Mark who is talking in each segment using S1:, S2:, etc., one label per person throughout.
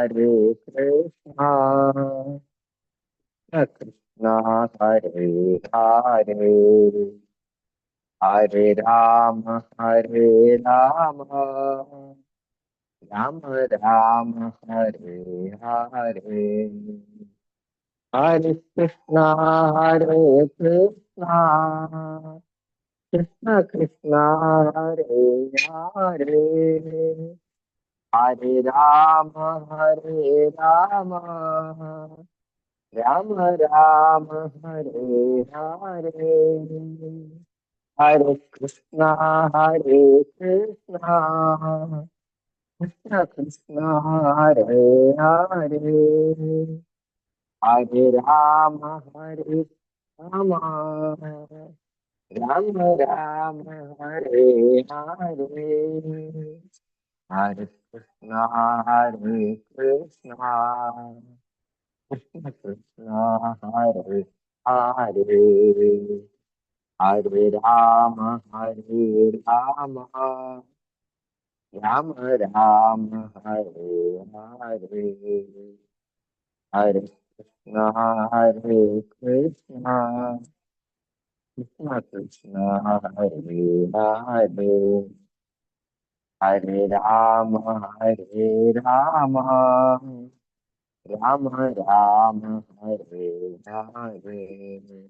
S1: Hare Krishna, Krishna Hare Hare, Hare Rama, Hare Rama, Rama Rama, Hare Hare, Hare Krishna, Hare Krishna, Krishna Krishna, Hare Hare, Hare Rama, Hare Rama, Rama Rama, Hare Hare, Hare Krishna, Hare Krishna, Krishna Krishna, Hare Hare, Hare Rama, Hare Rama, Rama Rama, Hare Hare, Hare Krishna, Hare Krishna, Krishna Krishna, Hare Hare, Hare Rama, Hare Rama, Rama Rama, Hare Hare, Hare Krishna, Hare Krishna, Krishna Krishna, Hare Hare, Hare Rama, Hare Rama, Rama Rama, Hare Hare,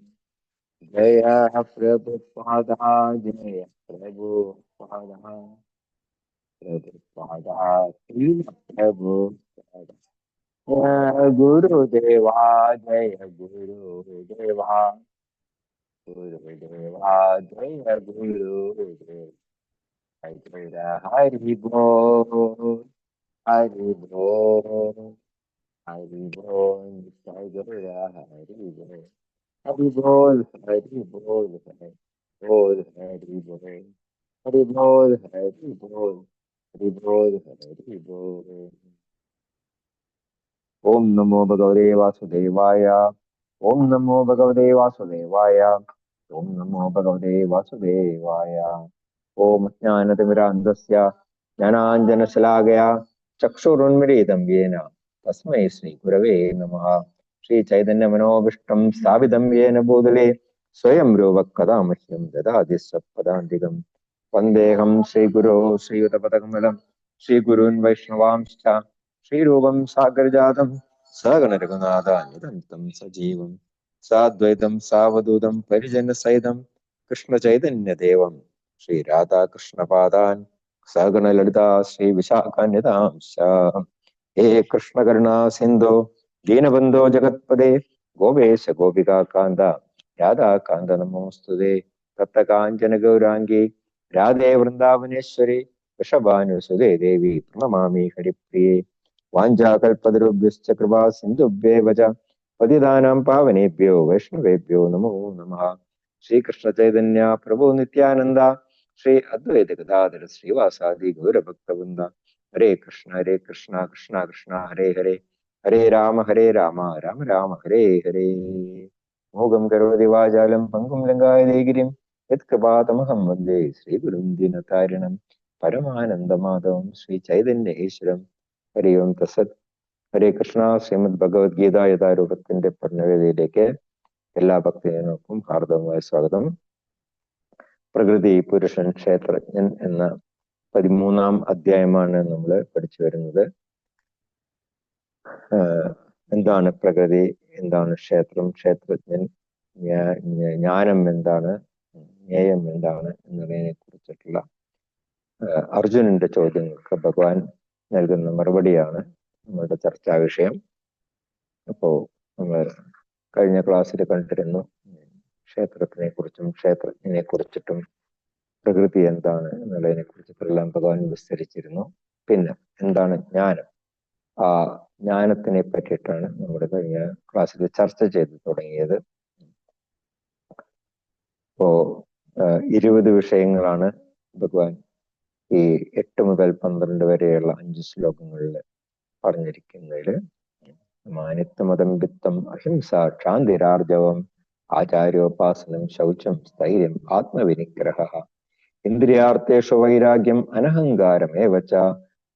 S1: Jaya Prabhupada, Jaya Prabhupada, Prabhupada, Srila Prabhupada, Jaya Guru Deva, Jaya Guru Deva, Guru Deva, Jaya Guru Deva, Hari Bol, Hari Bol, Hari Bol, Jai Guru Hari Bol. Hari Bol, Hari Bol, Hari Bol, Hari Bol, Hari Bol, Hari Bol, Hari Bol, Hari Bol. Om Namo Bhagavate Vasudevaya. Om Namo Bhagavate Vasudevaya. Om Namo Bhagavate Vasudevaya. Om Jnanatimirandasya Jnananjanashalakaya Chakshurunmilitam Yena Tasmai Shri Gurave Namaha. Shri Chaitanya Manobishtam Sthapitam Yena Bhutale Swayam Ruva Kada Mahyam Dadadi Sapadantikam Vandeham Shri Guru Shri Utapatakamelam Shri Gurun Vaishnavamscha Shri Rupam Sagarjatam Sagana Raghunatha Nidantam Sajivam Sadvaitam Savadutam Parijana Saidam Krishna Chaitanya Devam Shri Radha Krishna Padan Sagana Lalita Shri Vishakanyadamsha He Krishna Karuna Sindhu Dinabandho Jagatpade Govesh Gopika Kanda Radha Kanda Namostude Tapta Kanchana Gaurangi Radhe Vrindavaneshwari Vishabhanu Sude Devi Pranamami Haripriye Vanjakalpadrubhyascha Kripa Sindhubhye Vaja Patidanam Pavanebhyo Vaishnavebhyo Namo Namaha Shri Krishna Chaitanya Prabhu Nityananda Shri Advaita Gadadhara Srivasadi Gaura Bhakta Hare Krishna, Krishna Krishna, Hare Hare, Hare Rama, Rama Rama, Hare Hare. Mogam Karvati Vajalam, Pangum Langaya Degirim, Yatkapatamaham Vande, Sri Gurum Dinatarinam, Paramananda Madhavam, Sri Chaitanya Ishram, Hare Om Tasat, Hare Krishna, Srimad Bhagavad Gita യഥാരൂപത്തിന്റെ പഠനവേദിയിലേക്ക് എല്ലാ ഭക്തജനങ്ങൾക്കും ഹാർദവമായ സ്വാഗതം. പ്രകൃതി പുരുഷൻ ക്ഷേത്രജ്ഞൻ എന്ന 13ാം അധ്യായമാണ് നമ്മൾ പഠിച്ചു വരുന്നത്. എന്താണ് പ്രകൃതി, എന്താണ് ക്ഷേത്രം, ക്ഷേത്രജ്ഞൻ, ജ്ഞാനം എന്താണ്, ജ്ഞേയം എന്താണ് എന്നതിനെ കുറിച്ചിട്ടുള്ള അർജുനന്റെ ചോദ്യങ്ങൾക്ക് ഭഗവാൻ നൽകുന്ന മറുപടിയാണ് നമ്മുടെ ചർച്ചാ വിഷയം. അപ്പോ നമ്മൾ കഴിഞ്ഞ ക്ലാസ്സിൽ കണ്ടിരുന്നു ക്ഷേത്രത്തിനെ കുറിച്ചും ക്ഷേത്രജ്ഞനെ കുറിച്ചിട്ടും പ്രകൃതി എന്താണ് എന്നുള്ളതിനെ കുറിച്ചിട്ടെല്ലാം ഭഗവാൻ വിസ്തരിച്ചിരുന്നു. പിന്നെ എന്താണ് ജ്ഞാനം, ആ ജ്ഞാനത്തിനെ പറ്റിയിട്ടാണ് നമ്മുടെ കഴിഞ്ഞ ക്ലാസ്സിൽ ചർച്ച ചെയ്ത് തുടങ്ങിയത്. ഇപ്പോ 20 വിഷയങ്ങളാണ് ഭഗവാൻ ഈ 8 മുതൽ 12 വരെയുള്ള 5 ശ്ലോകങ്ങളിൽ പറഞ്ഞിരിക്കുന്നതിൽ മാനിത്വമതം വിത്തം അഹിംസ ക്ഷാന്തിരാർജവം ആചാര്യോപാസനം ശൗചം സ്ഥൈര്യം ആത്മവിനിഗ്രഹ ഇന്ദ്രിയാർത്ഥേഷു വൈരാഗ്യം അനഹങ്കാരമേവ ച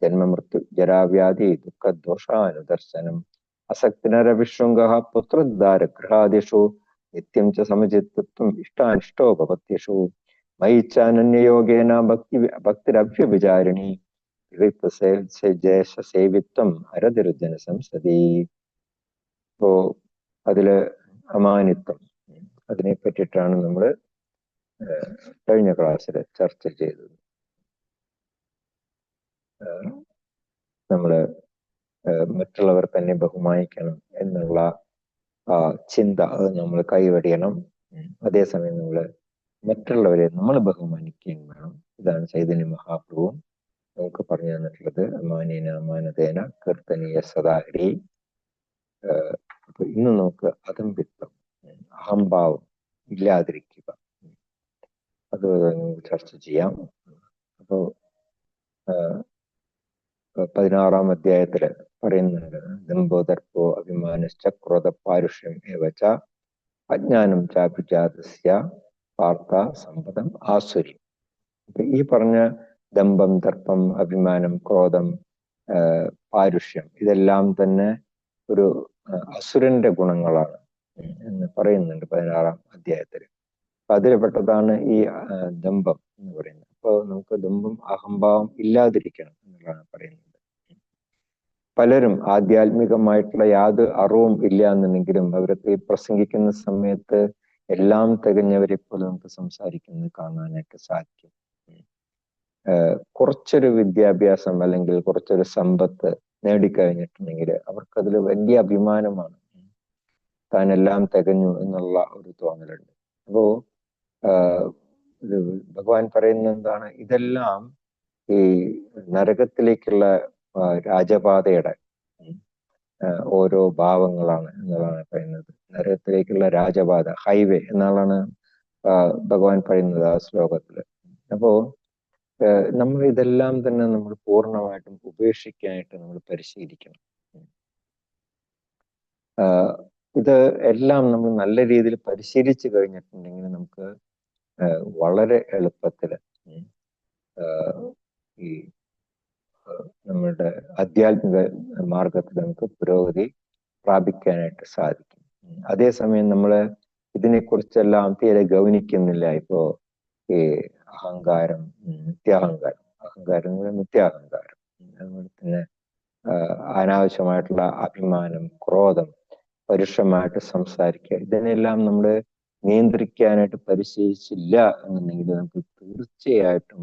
S1: ജന്മമൃത്യു ജരാവ്യാധി ദുഃഖദോഷാനുദർശനം അസക്തിനരവിശൃംഗ പുത്രദ്വാരഗൃഹാദിഷു നിത്യം ച സമചിത്തത്വം ഇഷ്ടാനിഷ്ടോപപത്യഷു മയി ചാനന്യയോഗേന ഭക്തിരഭ്യവിചാരിണി ജയസേവിത്വം ഹരതിരുജന സംസതി. ഇപ്പോ അതില് അമാനിത്വം, അതിനെ പറ്റിയിട്ടാണ് നമ്മൾ കഴിഞ്ഞ ക്ലാസ്സിൽ ചർച്ച ചെയ്തത്. നമ്മള് മറ്റുള്ളവർ തന്നെ ബഹുമാനിക്കണം എന്നുള്ള ചിന്ത അത് നമ്മൾ കൈവടിയണം. അതേസമയം നമ്മൾ മറ്റുള്ളവരെ നമ്മൾ ബഹുമാനിക്കുകയും വേണം. ഇതാണ് ചൈതന്യ മഹാപ്രഭുവും നമുക്ക് പറഞ്ഞു തന്നിട്ടുള്ളത്. അമാനേന അമാനതേന കീർത്തനീയ സദാഹരി. അപ്പൊ ഇന്ന് നമുക്ക് അഹംഭിത്വം, അഹംഭാവം ഇല്ലാതിരിക്കുക, അത് ചർച്ച ചെയ്യാം. അപ്പോ 16-ാം അധ്യായത്തില് പറയുന്നുണ്ട്, ദംഭോദർപ്പോ അഭിമാനശ്ച ക്രോധ പാരുഷ്യം ഏവച അജ്ഞാനം ചാപിജാതസ്യ പാർത്ഥ സമ്പദം ആസുരി. ഈ പറഞ്ഞ ദമ്പം, ദർപ്പം, അഭിമാനം, ക്രോധം, പാരുഷ്യം ഇതെല്ലാം തന്നെ ഒരു അസുരന്റെ ഗുണങ്ങളാണ് എന്ന് പറയുന്നുണ്ട് 16-ാം അധ്യായത്തിൽ. അപ്പൊ അതിൽപ്പെട്ടതാണ് ഈ ദമ്പം എന്ന് പറയുന്നത്. അപ്പോൾ നമുക്ക് ദമ്പം, അഹംഭാവം ഇല്ലാതിരിക്കണം എന്നുള്ളതാണ് പറയുന്നത്. പലരും ആധ്യാത്മികമായിട്ടുള്ള യാതൊരു അറിവും ഇല്ല എന്നുണ്ടെങ്കിലും അവരൊക്കെ പ്രസംഗിക്കുന്ന സമയത്ത് എല്ലാം തികഞ്ഞവരെ പോലെ നമുക്ക് സംസാരിക്കുന്നത് കാണാനായിട്ട് സാധിക്കും. കുറച്ചൊരു വിദ്യാഭ്യാസം അല്ലെങ്കിൽ കുറച്ചൊരു സമ്പത്ത് നേടിക്കഴിഞ്ഞിട്ടുണ്ടെങ്കിൽ അവർക്കതിൽ വലിയ അഭിമാനമാണ്, താനെല്ലാം തികഞ്ഞു എന്നുള്ള ഒരു തോന്നലുണ്ട്. അപ്പോ ഭഗവാൻ പറയുന്നത് എന്താണ്? ഇതെല്ലാം ഈ നരകത്തിലേക്കുള്ള രാജപാതയുടെ ഓരോ ഭാവങ്ങളാണ് എന്നുള്ളതാണ് പറയുന്നത്. നരകത്തിലേക്കുള്ള രാജപാത, ഹൈവേ എന്നാണ് ഭഗവാൻ പറയുന്നത് ആ ശ്ലോകത്തില്. അപ്പോ നമ്മൾ ഇതെല്ലാം തന്നെ നമ്മൾ പൂർണ്ണമായിട്ടും ഉപേക്ഷിക്കാനായിട്ട് നമ്മൾ പരിശീലിക്കണം. ഇത് എല്ലാം നമ്മൾ നല്ല രീതിയിൽ പരിശീലിച്ചു കഴിഞ്ഞിട്ടുണ്ടെങ്കിൽ നമുക്ക് വളരെ എളുപ്പത്തിൽ ഈ നമ്മളുടെ ആധ്യാത്മിക മാർഗത്തിൽ നമുക്ക് പുരോഗതി പ്രാപിക്കാനായിട്ട് സാധിക്കും. അതേസമയം നമ്മൾ ഇതിനെക്കുറിച്ചെല്ലാം തീരെ ഗൗനിക്കുന്നില്ല. ഇപ്പോ ഈ അഹങ്കാരം, നിത്യാഹങ്കാരം, അഹങ്കാരം നിത്യാഹങ്കാരം, അതുപോലെ തന്നെ അനാവശ്യമായിട്ടുള്ള അഭിമാനം, ക്രോധം, പരുഷമായിട്ട് സംസാരിക്കുക, ഇതിനെല്ലാം നമ്മൾ നിയന്ത്രിക്കാനായിട്ട് പരിശീലിച്ചില്ല എന്നുണ്ടെങ്കിൽ നമുക്ക് തീർച്ചയായിട്ടും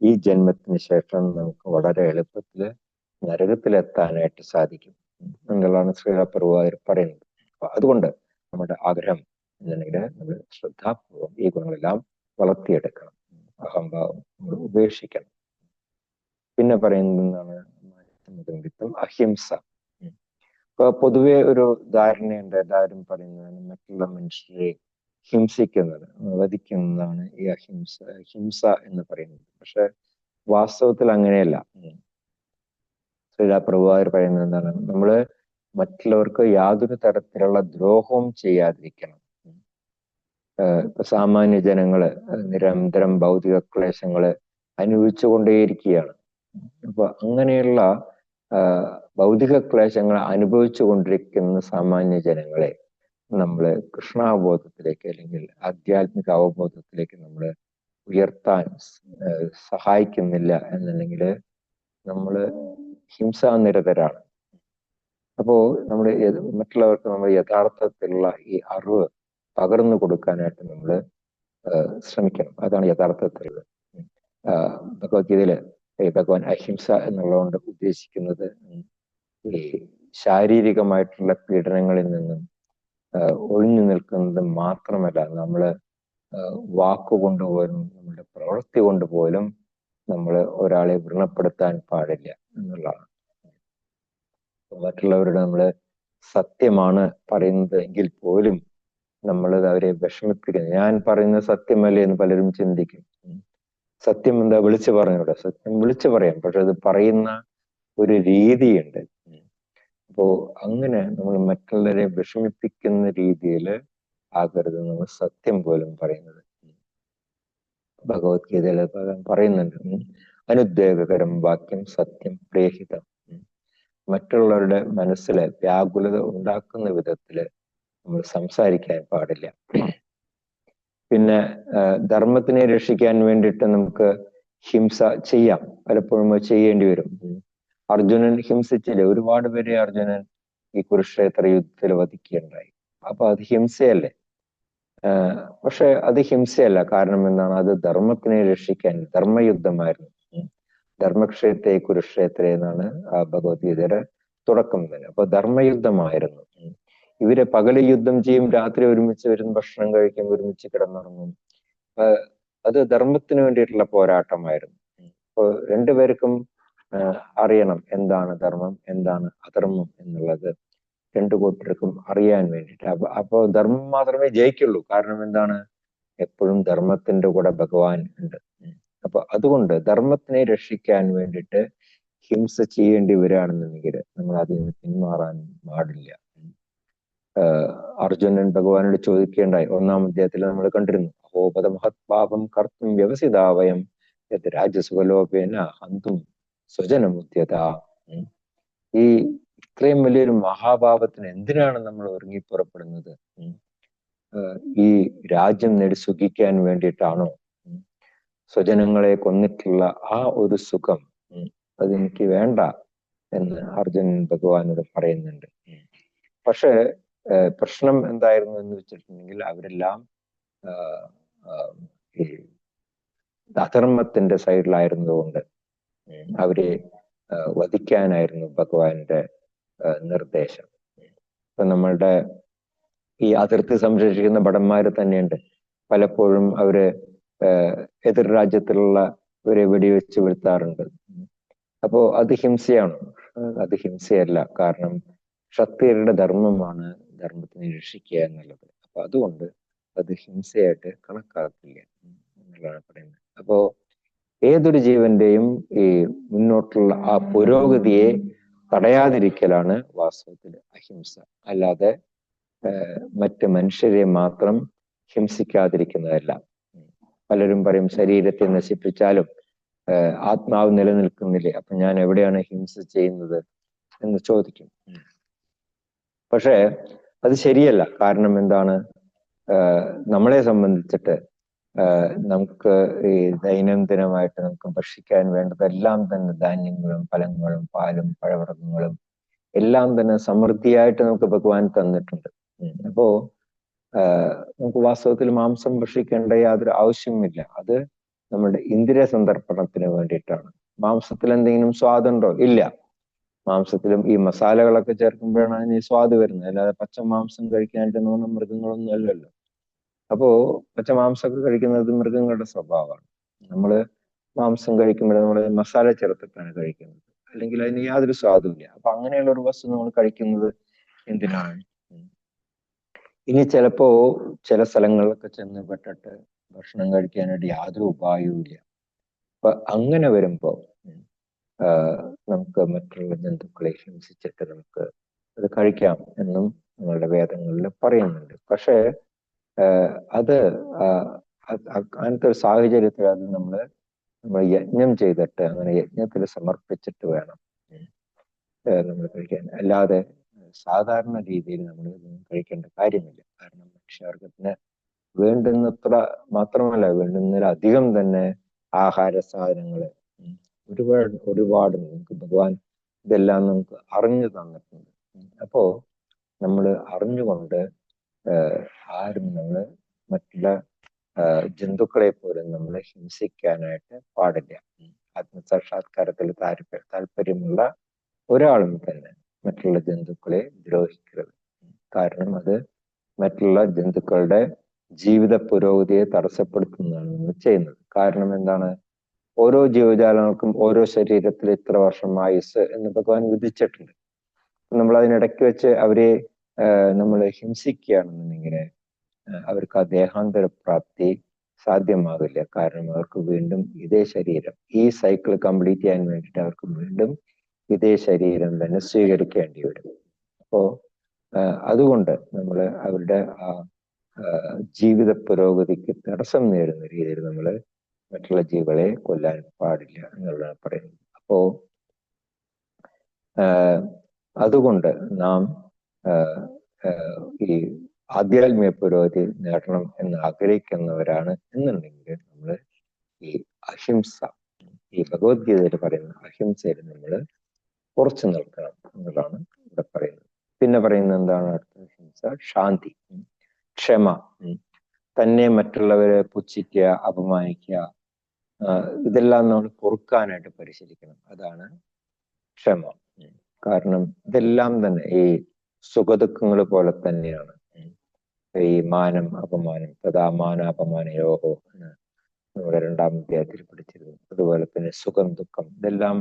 S1: ഈ ജന്മത്തിന് ശേഷം നമുക്ക് വളരെ എളുപ്പത്തിൽ നരകത്തിലെത്താനായിട്ട് സാധിക്കും എന്നുള്ളതാണ് ശ്രീലപ്രഭുവായൂർ പറയുന്നത്. അപ്പൊ അതുകൊണ്ട് നമ്മുടെ ആഗ്രഹം എന്നുണ്ടെങ്കിൽ നമ്മൾ ശ്രദ്ധാപൂർവം ഈ ഗുണങ്ങളെല്ലാം വളർത്തിയെടുക്കണം. അഹംഭാവം നമ്മൾ ഉപേക്ഷിക്കണം. പിന്നെ പറയുന്നത് എന്താണ്? അഹിംസ. ഇപ്പൊ പൊതുവെ ഒരു ധാരണയുണ്ട്, എല്ലാവരും പറയുന്നതാണ് മറ്റുള്ള മനുഷ്യരെ ഹിംസിക്കുന്നത്, വധിക്കുന്നതാണ് ഈ ഹിംസ എന്ന് പറയുന്നത്. പക്ഷെ വാസ്തവത്തിൽ അങ്ങനെയല്ല. ശ്രീലപ്രഭുവായൂർ പറയുന്നത് എന്താണ്? നമ്മള് മറ്റുള്ളവർക്ക് യാതൊരു തരത്തിലുള്ള ദ്രോഹവും ചെയ്യാതിരിക്കണം. ഇപ്പൊ സാമാന്യ ജനങ്ങള് നിരന്തരം ഭൗതിക ക്ലേശങ്ങള് അനുഭവിച്ചു കൊണ്ടേയിരിക്കുകയാണ്. അപ്പൊ അങ്ങനെയുള്ള ഭൗതിക ക്ലേശങ്ങൾ അനുഭവിച്ചു കൊണ്ടിരിക്കുന്ന സാമാന്യ ജനങ്ങളെ നമ്മൾ കൃഷ്ണാവബോധത്തിലേക്ക് അല്ലെങ്കിൽ ആധ്യാത്മിക അവബോധത്തിലേക്ക് നമ്മൾ ഉയർത്താൻ സഹായിക്കുന്നില്ല എന്നുണ്ടെങ്കിൽ നമ്മൾ ഹിംസാനിരതരാണ്. അപ്പോ നമ്മൾ മറ്റുള്ളവർക്ക് നമ്മൾ യഥാർത്ഥത്തിലുള്ള ഈ അറിവ് പകർന്നു കൊടുക്കാനായിട്ട് നമ്മൾ ശ്രമിക്കണം. അതാണ് യഥാർത്ഥത്തിലുള്ളത്. ഭഗവത്ഗീതയില് ഭഗവാൻ അഹിംസ എന്നുള്ളതുകൊണ്ട് ഉദ്ദേശിക്കുന്നത് ഈ ശാരീരികമായിട്ടുള്ള പീഡനങ്ങളിൽ നിന്നും ഒഴിഞ്ഞു നിൽക്കുന്നത് മാത്രമല്ല, നമ്മൾ വാക്കുകൊണ്ടുപോലും നമ്മുടെ പ്രവൃത്തി കൊണ്ടുപോലും നമ്മൾ ഒരാളെ വ്രണപ്പെടുത്താൻ പാടില്ല എന്നുള്ളതാണ്. മറ്റുള്ളവരുടെ നമ്മൾ സത്യമാണ് പറയുന്നത് എങ്കിൽ പോലും നമ്മൾ അവരെ വിഷമിപ്പിക്കുന്നത്, ഞാൻ പറയുന്നത് സത്യമല്ലേ എന്ന് പലരും ചിന്തിക്കും. സത്യം എന്താ? വിളിച്ചു പറഞ്ഞൂടെ? സത്യം വിളിച്ചു പറയാം, പക്ഷെ അത് പറയുന്ന ഒരു രീതിയുണ്ട്. അപ്പോ അങ്ങനെ നമ്മൾ മറ്റുള്ളവരെ വിഷമിപ്പിക്കുന്ന രീതിയിൽ ആകരുത് നമ്മൾ സത്യം പോലും പറയുന്നത്. ഭഗവത്ഗീതയിൽ പറയുന്നുണ്ട്, അനുദ്വേഗകരം വാക്യം സത്യം പ്രേഹിതം. മറ്റുള്ളവരുടെ മനസ്സിലെ വ്യാകുലത ഉണ്ടാക്കുന്ന വിധത്തില് നമ്മൾ സംസാരിക്കാൻ പാടില്ല. പിന്നെ ധർമ്മത്തിനെ രക്ഷിക്കാൻ വേണ്ടിയിട്ട് നമുക്ക് ഹിംസ ചെയ്യാം, പലപ്പോഴും ചെയ്യേണ്ടി വരും. അർജുനൻ ഹിംസിച്ചില്ലേ, ഒരുപാട് പേരെ അർജുനൻ ഈ കുരുക്ഷേത്ര യുദ്ധത്തിൽ വധിക്കുകയുണ്ടായി. അപ്പൊ അത് ഹിംസയല്ലേ? പക്ഷെ അത് ഹിംസയല്ല. കാരണം എന്താണ്? അത് ധർമ്മത്തിനെ രക്ഷിക്കാൻ ധർമ്മയുദ്ധമായിരുന്നു. ധർമ്മക്ഷേത്രേ കുരുക്ഷേത്രേ എന്നാണ് ഭഗവത്ഗീതയുടെ തുടക്കം തന്നെ. അപ്പൊ ധർമ്മയുദ്ധമായിരുന്നു. ഇവരെ പകല് യുദ്ധം ചെയ്യും, രാത്രി ഒരുമിച്ച് വരുന്ന ഭക്ഷണം കഴിക്കും, ഒരുമിച്ച് കിടന്നുറങ്ങും. അത് ധർമ്മത്തിന് വേണ്ടിയിട്ടുള്ള പോരാട്ടമായിരുന്നു. അപ്പൊ രണ്ടുപേർക്കും അറിയണം എന്താണ് ധർമ്മം, എന്താണ് അധർമ്മം എന്നുള്ളത് രണ്ടു കൂട്ടർക്കും അറിയാൻ വേണ്ടിയിട്ട്. അപ്പൊ ധർമ്മം മാത്രമേ ജയിക്കുള്ളൂ. കാരണം എന്താണ്? എപ്പോഴും ധർമ്മത്തിന്റെ കൂടെ ഭഗവാൻ ഉണ്ട്. അപ്പൊ അതുകൊണ്ട് ധർമ്മത്തിനെ രക്ഷിക്കാൻ വേണ്ടിയിട്ട് ഹിംസ ചെയ്യേണ്ടി വരികയാണെന്നുണ്ടെങ്കിൽ നമ്മൾ അതിൽ നിന്ന് പിന്മാറാൻ പാടില്ല. അർജുനൻ ഭഗവാനോട് ചോദിക്കേണ്ടായി. 1-ാം അധ്യായത്തിൽ നമ്മൾ കണ്ടിരുന്നു, അഹോപത മഹത്പാപം കർത്തും വ്യവസിതാവയം യത് രാജ്യസുഖലോപേന ഹന്തും സ്വജനമുദ്യത. ഈ ഇത്രയും വലിയൊരു മഹാപാപത്തിന് എന്തിനാണ് നമ്മൾ ഒരുങ്ങിപ്പുറപ്പെടുന്നത്? ഈ രാജ്യം നേടി സുഖിക്കാൻ വേണ്ടിയിട്ടാണോ? സ്വജനങ്ങളെ കൊന്നിട്ടുള്ള ആ ഒരു സുഖം അതെനിക്ക് വേണ്ട എന്ന് അർജുനൻ ഭഗവാനോട് പറയുന്നുണ്ട്. പക്ഷെ പ്രശ്നം എന്തായിരുന്നു എന്ന് വെച്ചിട്ടുണ്ടെങ്കിൽ അവരെല്ലാം ഈ അധർമ്മത്തിന്റെ സൈഡിലായിരുന്നതുകൊണ്ട് അവരെ വധിക്കാനായിരുന്നു ഭഗവാന്റെ നിർദ്ദേശം. ഇപ്പൊ നമ്മളുടെ ഈ അതിർത്തി സംരക്ഷിക്കുന്ന ഭടന്മാര് തന്നെയുണ്ട്. പലപ്പോഴും അവര് എതിർ രാജ്യത്തിലുള്ളവരെ വെടിവെച്ച് വീഴ്ത്താറുണ്ട്. അപ്പോ അത് ഹിംസയാണ്? അത് ഹിംസയല്ല. കാരണം ക്ഷത്രിയരുടെ ധർമ്മമാണ് ധർമ്മത്തിനെ രക്ഷിക്കുക എന്നുള്ളത്. അപ്പൊ അതുകൊണ്ട് അത് ഹിംസയായിട്ട് കണക്കാക്കില്ല എന്നുള്ളതാണ് പറയുന്നത്. അപ്പോ ഏതൊരു ജീവന്റെയും ഈ മുന്നോട്ടുള്ള ആ പുരോഗതിയെ തടയാതിരിക്കലാണ് വാസ്തവത്തിൽ അഹിംസ. അല്ലാതെ മറ്റ് മനുഷ്യരെ മാത്രം ഹിംസിക്കാതിരിക്കുന്നതല്ല. പലരും പറയും ശരീരത്തെ നശിപ്പിച്ചാലും ആത്മാവ് നിലനിൽക്കുന്നില്ലേ, അപ്പൊ ഞാൻ എവിടെയാണ് ഹിംസ ചെയ്യുന്നത് എന്ന് ചോദിക്കും. പക്ഷെ അത് ശരിയല്ല. കാരണം എന്താണ്? നമ്മളെ സംബന്ധിച്ചിട്ട് നമുക്ക് ഈ ദൈനംദിനമായിട്ട് നമുക്ക് ഭക്ഷിക്കാൻ വേണ്ടതെല്ലാം തന്നെ ധാന്യങ്ങളും ഫലങ്ങളും പാലും പഴവർഗ്ഗങ്ങളും എല്ലാം തന്നെ സമൃദ്ധിയായിട്ട് നമുക്ക് ഭഗവാൻ തന്നിട്ടുണ്ട്. അപ്പോ നമുക്ക് വാസ്തവത്തിൽ മാംസം ഭക്ഷിക്കേണ്ട യാതൊരു ആവശ്യവുമില്ല. അത് നമ്മുടെ ഇന്ദ്രിയ സന്ദർപ്പണത്തിന് വേണ്ടിയിട്ടാണ്. മാംസത്തിൽ എന്തെങ്കിലും സ്വാദുണ്ടോ? ഇല്ല. മാംസത്തിലും ഈ മസാലകളൊക്കെ ചേർക്കുമ്പോഴാണ് അതിന് സ്വാദ് വരുന്നത്. അല്ലാതെ പച്ച മാംസം കഴിക്കാനായിട്ട് തോന്നുന്ന മൃഗങ്ങളൊന്നും അല്ലല്ലോ. അപ്പോ പച്ച മാംസമൊക്കെ കഴിക്കുന്നത് മൃഗങ്ങളുടെ സ്വഭാവമാണ്. നമ്മള് മാംസം കഴിക്കുമ്പോൾ നമ്മൾ മസാല ചേർത്തിട്ടാണ് കഴിക്കുന്നത്, അല്ലെങ്കിൽ അതിന് യാതൊരു സ്വാദുമില്ല. അപ്പൊ അങ്ങനെയുള്ള ഒരു വസ്തു നമ്മൾ കഴിക്കുന്നത് എന്തിനാണ്? ഇനി ചിലപ്പോ ചില സ്ഥലങ്ങളിലൊക്കെ ചെന്ന് പെട്ടിട്ട് ഭക്ഷണം കഴിക്കാനായിട്ട് യാതൊരു ഉപായവും ഇല്ല. അപ്പൊ അങ്ങനെ വരുമ്പോ നമുക്ക് മറ്റുള്ള ജന്തുക്കളെ ഹിംസിച്ചിട്ട് നമുക്ക് അത് കഴിക്കാം എന്നും നമ്മളുടെ വേദങ്ങളിൽ പറയുന്നുണ്ട്. പക്ഷേ അത് അങ്ങനത്തെ ഒരു സാഹചര്യത്തിൽ അത് നമ്മൾ യജ്ഞം ചെയ്തിട്ട് അങ്ങനെ യജ്ഞത്തിൽ സമർപ്പിച്ചിട്ട് വേണം നമ്മൾ കഴിക്കാൻ. അല്ലാതെ സാധാരണ രീതിയിൽ നമ്മൾ ഇതൊന്നും കഴിക്കേണ്ട കാര്യമില്ല. കാരണം മനുഷ്യവർഗത്തിന് വേണ്ടുന്നത്ര മാത്രമല്ല, വേണ്ടുന്നതിലധികം തന്നെ ആഹാര സാധനങ്ങൾ ഒരുപാട് നമുക്ക് ഭഗവാൻ ഇതെല്ലാം നമുക്ക് അറിഞ്ഞു തന്നിട്ടുണ്ട്. അപ്പോ നമ്മൾ അറിഞ്ഞുകൊണ്ട് ആരും നമ്മൾ മറ്റുള്ള ജന്തുക്കളെ പോലും നമ്മൾ ഹിംസിക്കാനായിട്ട് പാടില്ല. ആത്മസാക്ഷാത്കാരത്തിൽ താല്പര്യമുള്ള ഒരാളും തന്നെ മറ്റുള്ള ജന്തുക്കളെ ദ്രോഹിക്കരുത്. കാരണം അത് മറ്റുള്ള ജന്തുക്കളുടെ ജീവിത പുരോഗതിയെ തടസ്സപ്പെടുത്തുന്നതാണ് നമ്മൾ ചെയ്യുന്നത്. കാരണം എന്താണ്? ഓരോ ജീവജാലങ്ങൾക്കും ഓരോ ശരീരത്തിൽ ഇത്ര വർഷം ആയുസ് എന്ന് ഭഗവാൻ വിധിച്ചിട്ടുണ്ട്. നമ്മൾ അതിനിടയ്ക്ക് വെച്ച് അവരെ നമ്മൾ ഹിംസിക്കുകയാണെന്നുണ്ടെങ്കിൽ അവർക്ക് ആ ദേഹാന്തര പ്രാപ്തി സാധ്യമാകില്ല. കാരണം അവർക്ക് വീണ്ടും ഇതേ ശരീരം, ഈ സൈക്കിൾ കംപ്ലീറ്റ് ചെയ്യാൻ വേണ്ടിയിട്ട് അവർക്ക് വീണ്ടും ഇതേ ശരീരം തന്നെ സ്വീകരിക്കേണ്ടി വരും. അപ്പോ അതുകൊണ്ട് നമ്മൾ അവരുടെ ആ ജീവിത പുരോഗതിക്ക് തടസ്സം നേടുന്ന രീതിയിൽ നമ്മൾ മറ്റുള്ള ജീവികളെ കൊല്ലാൻ പാടില്ല എന്നുള്ളതാണ് പറയുന്നത്. അപ്പോ അതുകൊണ്ട് നാം ഈ ആധ്യാത്മിക പുരോഗതി നേടണം എന്ന് ആഗ്രഹിക്കുന്നവരാണ് എന്നുണ്ടെങ്കിൽ നമ്മൾ ഈ അഹിംസ, ഈ ഭഗവത്ഗീതയിൽ പറയുന്ന അഹിംസയിൽ നമ്മൾ കുറച്ചു നിൽക്കണം എന്നുള്ളതാണ് ഇവിടെ പറയുന്നത്. പിന്നെ പറയുന്നത് എന്താണ്? അടുത്ത അഹിംസ ശാന്തി, ക്ഷമ, തന്നെ മറ്റുള്ളവരെ പുച്ഛിക്കുക, അപമാനിക്കുക, ഇതെല്ലാം നമ്മൾ പൊറുക്കാനായിട്ട് പരിശീലിക്കണം. അതാണ് ക്ഷമ. കാരണം ഇതെല്ലാം തന്നെ ഈ സുഖദുഃഖങ്ങൾ പോലെ തന്നെയാണ്. ഈ മാനം അപമാനം, തഥാ മാനാപമാനയോഹോ എന്ന് നമ്മുടെ 2-ാം അധ്യായത്തിൽ പഠിച്ചിരുന്നു. അതുപോലെ തന്നെ സുഖം ദുഃഖം ഇതെല്ലാം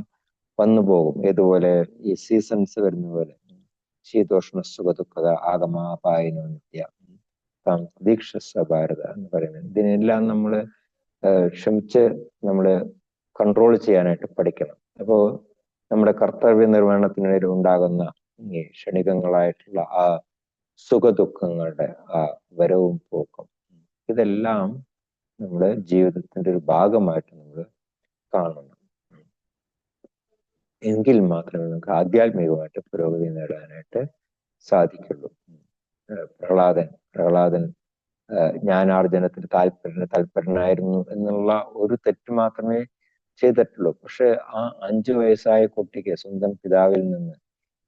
S1: വന്നു പോകും. ഏതുപോലെ ഈ സീസൺസ് വരുന്ന പോലെ ശീതോഷ്ണ സുഖദുഃഖത ആഗമാപായനോ നിത്യ താം പ്രതീക്ഷ ഭാരത എന്ന് പറയുന്നത്. ഇതിനെല്ലാം നമ്മൾ ക്ഷമിച്ച് നമ്മൾ കൺട്രോൾ ചെയ്യാനായിട്ട് പഠിക്കണം. അപ്പോ നമ്മുടെ കർത്തവ്യ നിർവഹണത്തിനിടയിൽ ഉണ്ടാകുന്ന ഈ ക്ഷണികങ്ങളായിട്ടുള്ള ആ സുഖദുഃഖങ്ങളുടെ ആ വരവും പോക്കും ഇതെല്ലാം നമ്മുടെ ജീവിതത്തിന്റെ ഒരു ഭാഗമായിട്ട് നമ്മൾ കാണണം. എങ്കിൽ മാത്രമേ നമുക്ക് ആധ്യാത്മികമായിട്ട് പുരോഗതി നേടാനായിട്ട് സാധിക്കുള്ളൂ. പ്രഹ്ലാദൻ ജ്ഞാനാർജനത്തിന് തൽപരനായിരുന്നു എന്നുള്ള ഒരു തെറ്റ് മാത്രമേ ചെയ്തിട്ടുള്ളൂ. പക്ഷെ ആ 5 വയസ്സായ കുട്ടിക്ക് സ്വന്തം പിതാവിൽ നിന്ന്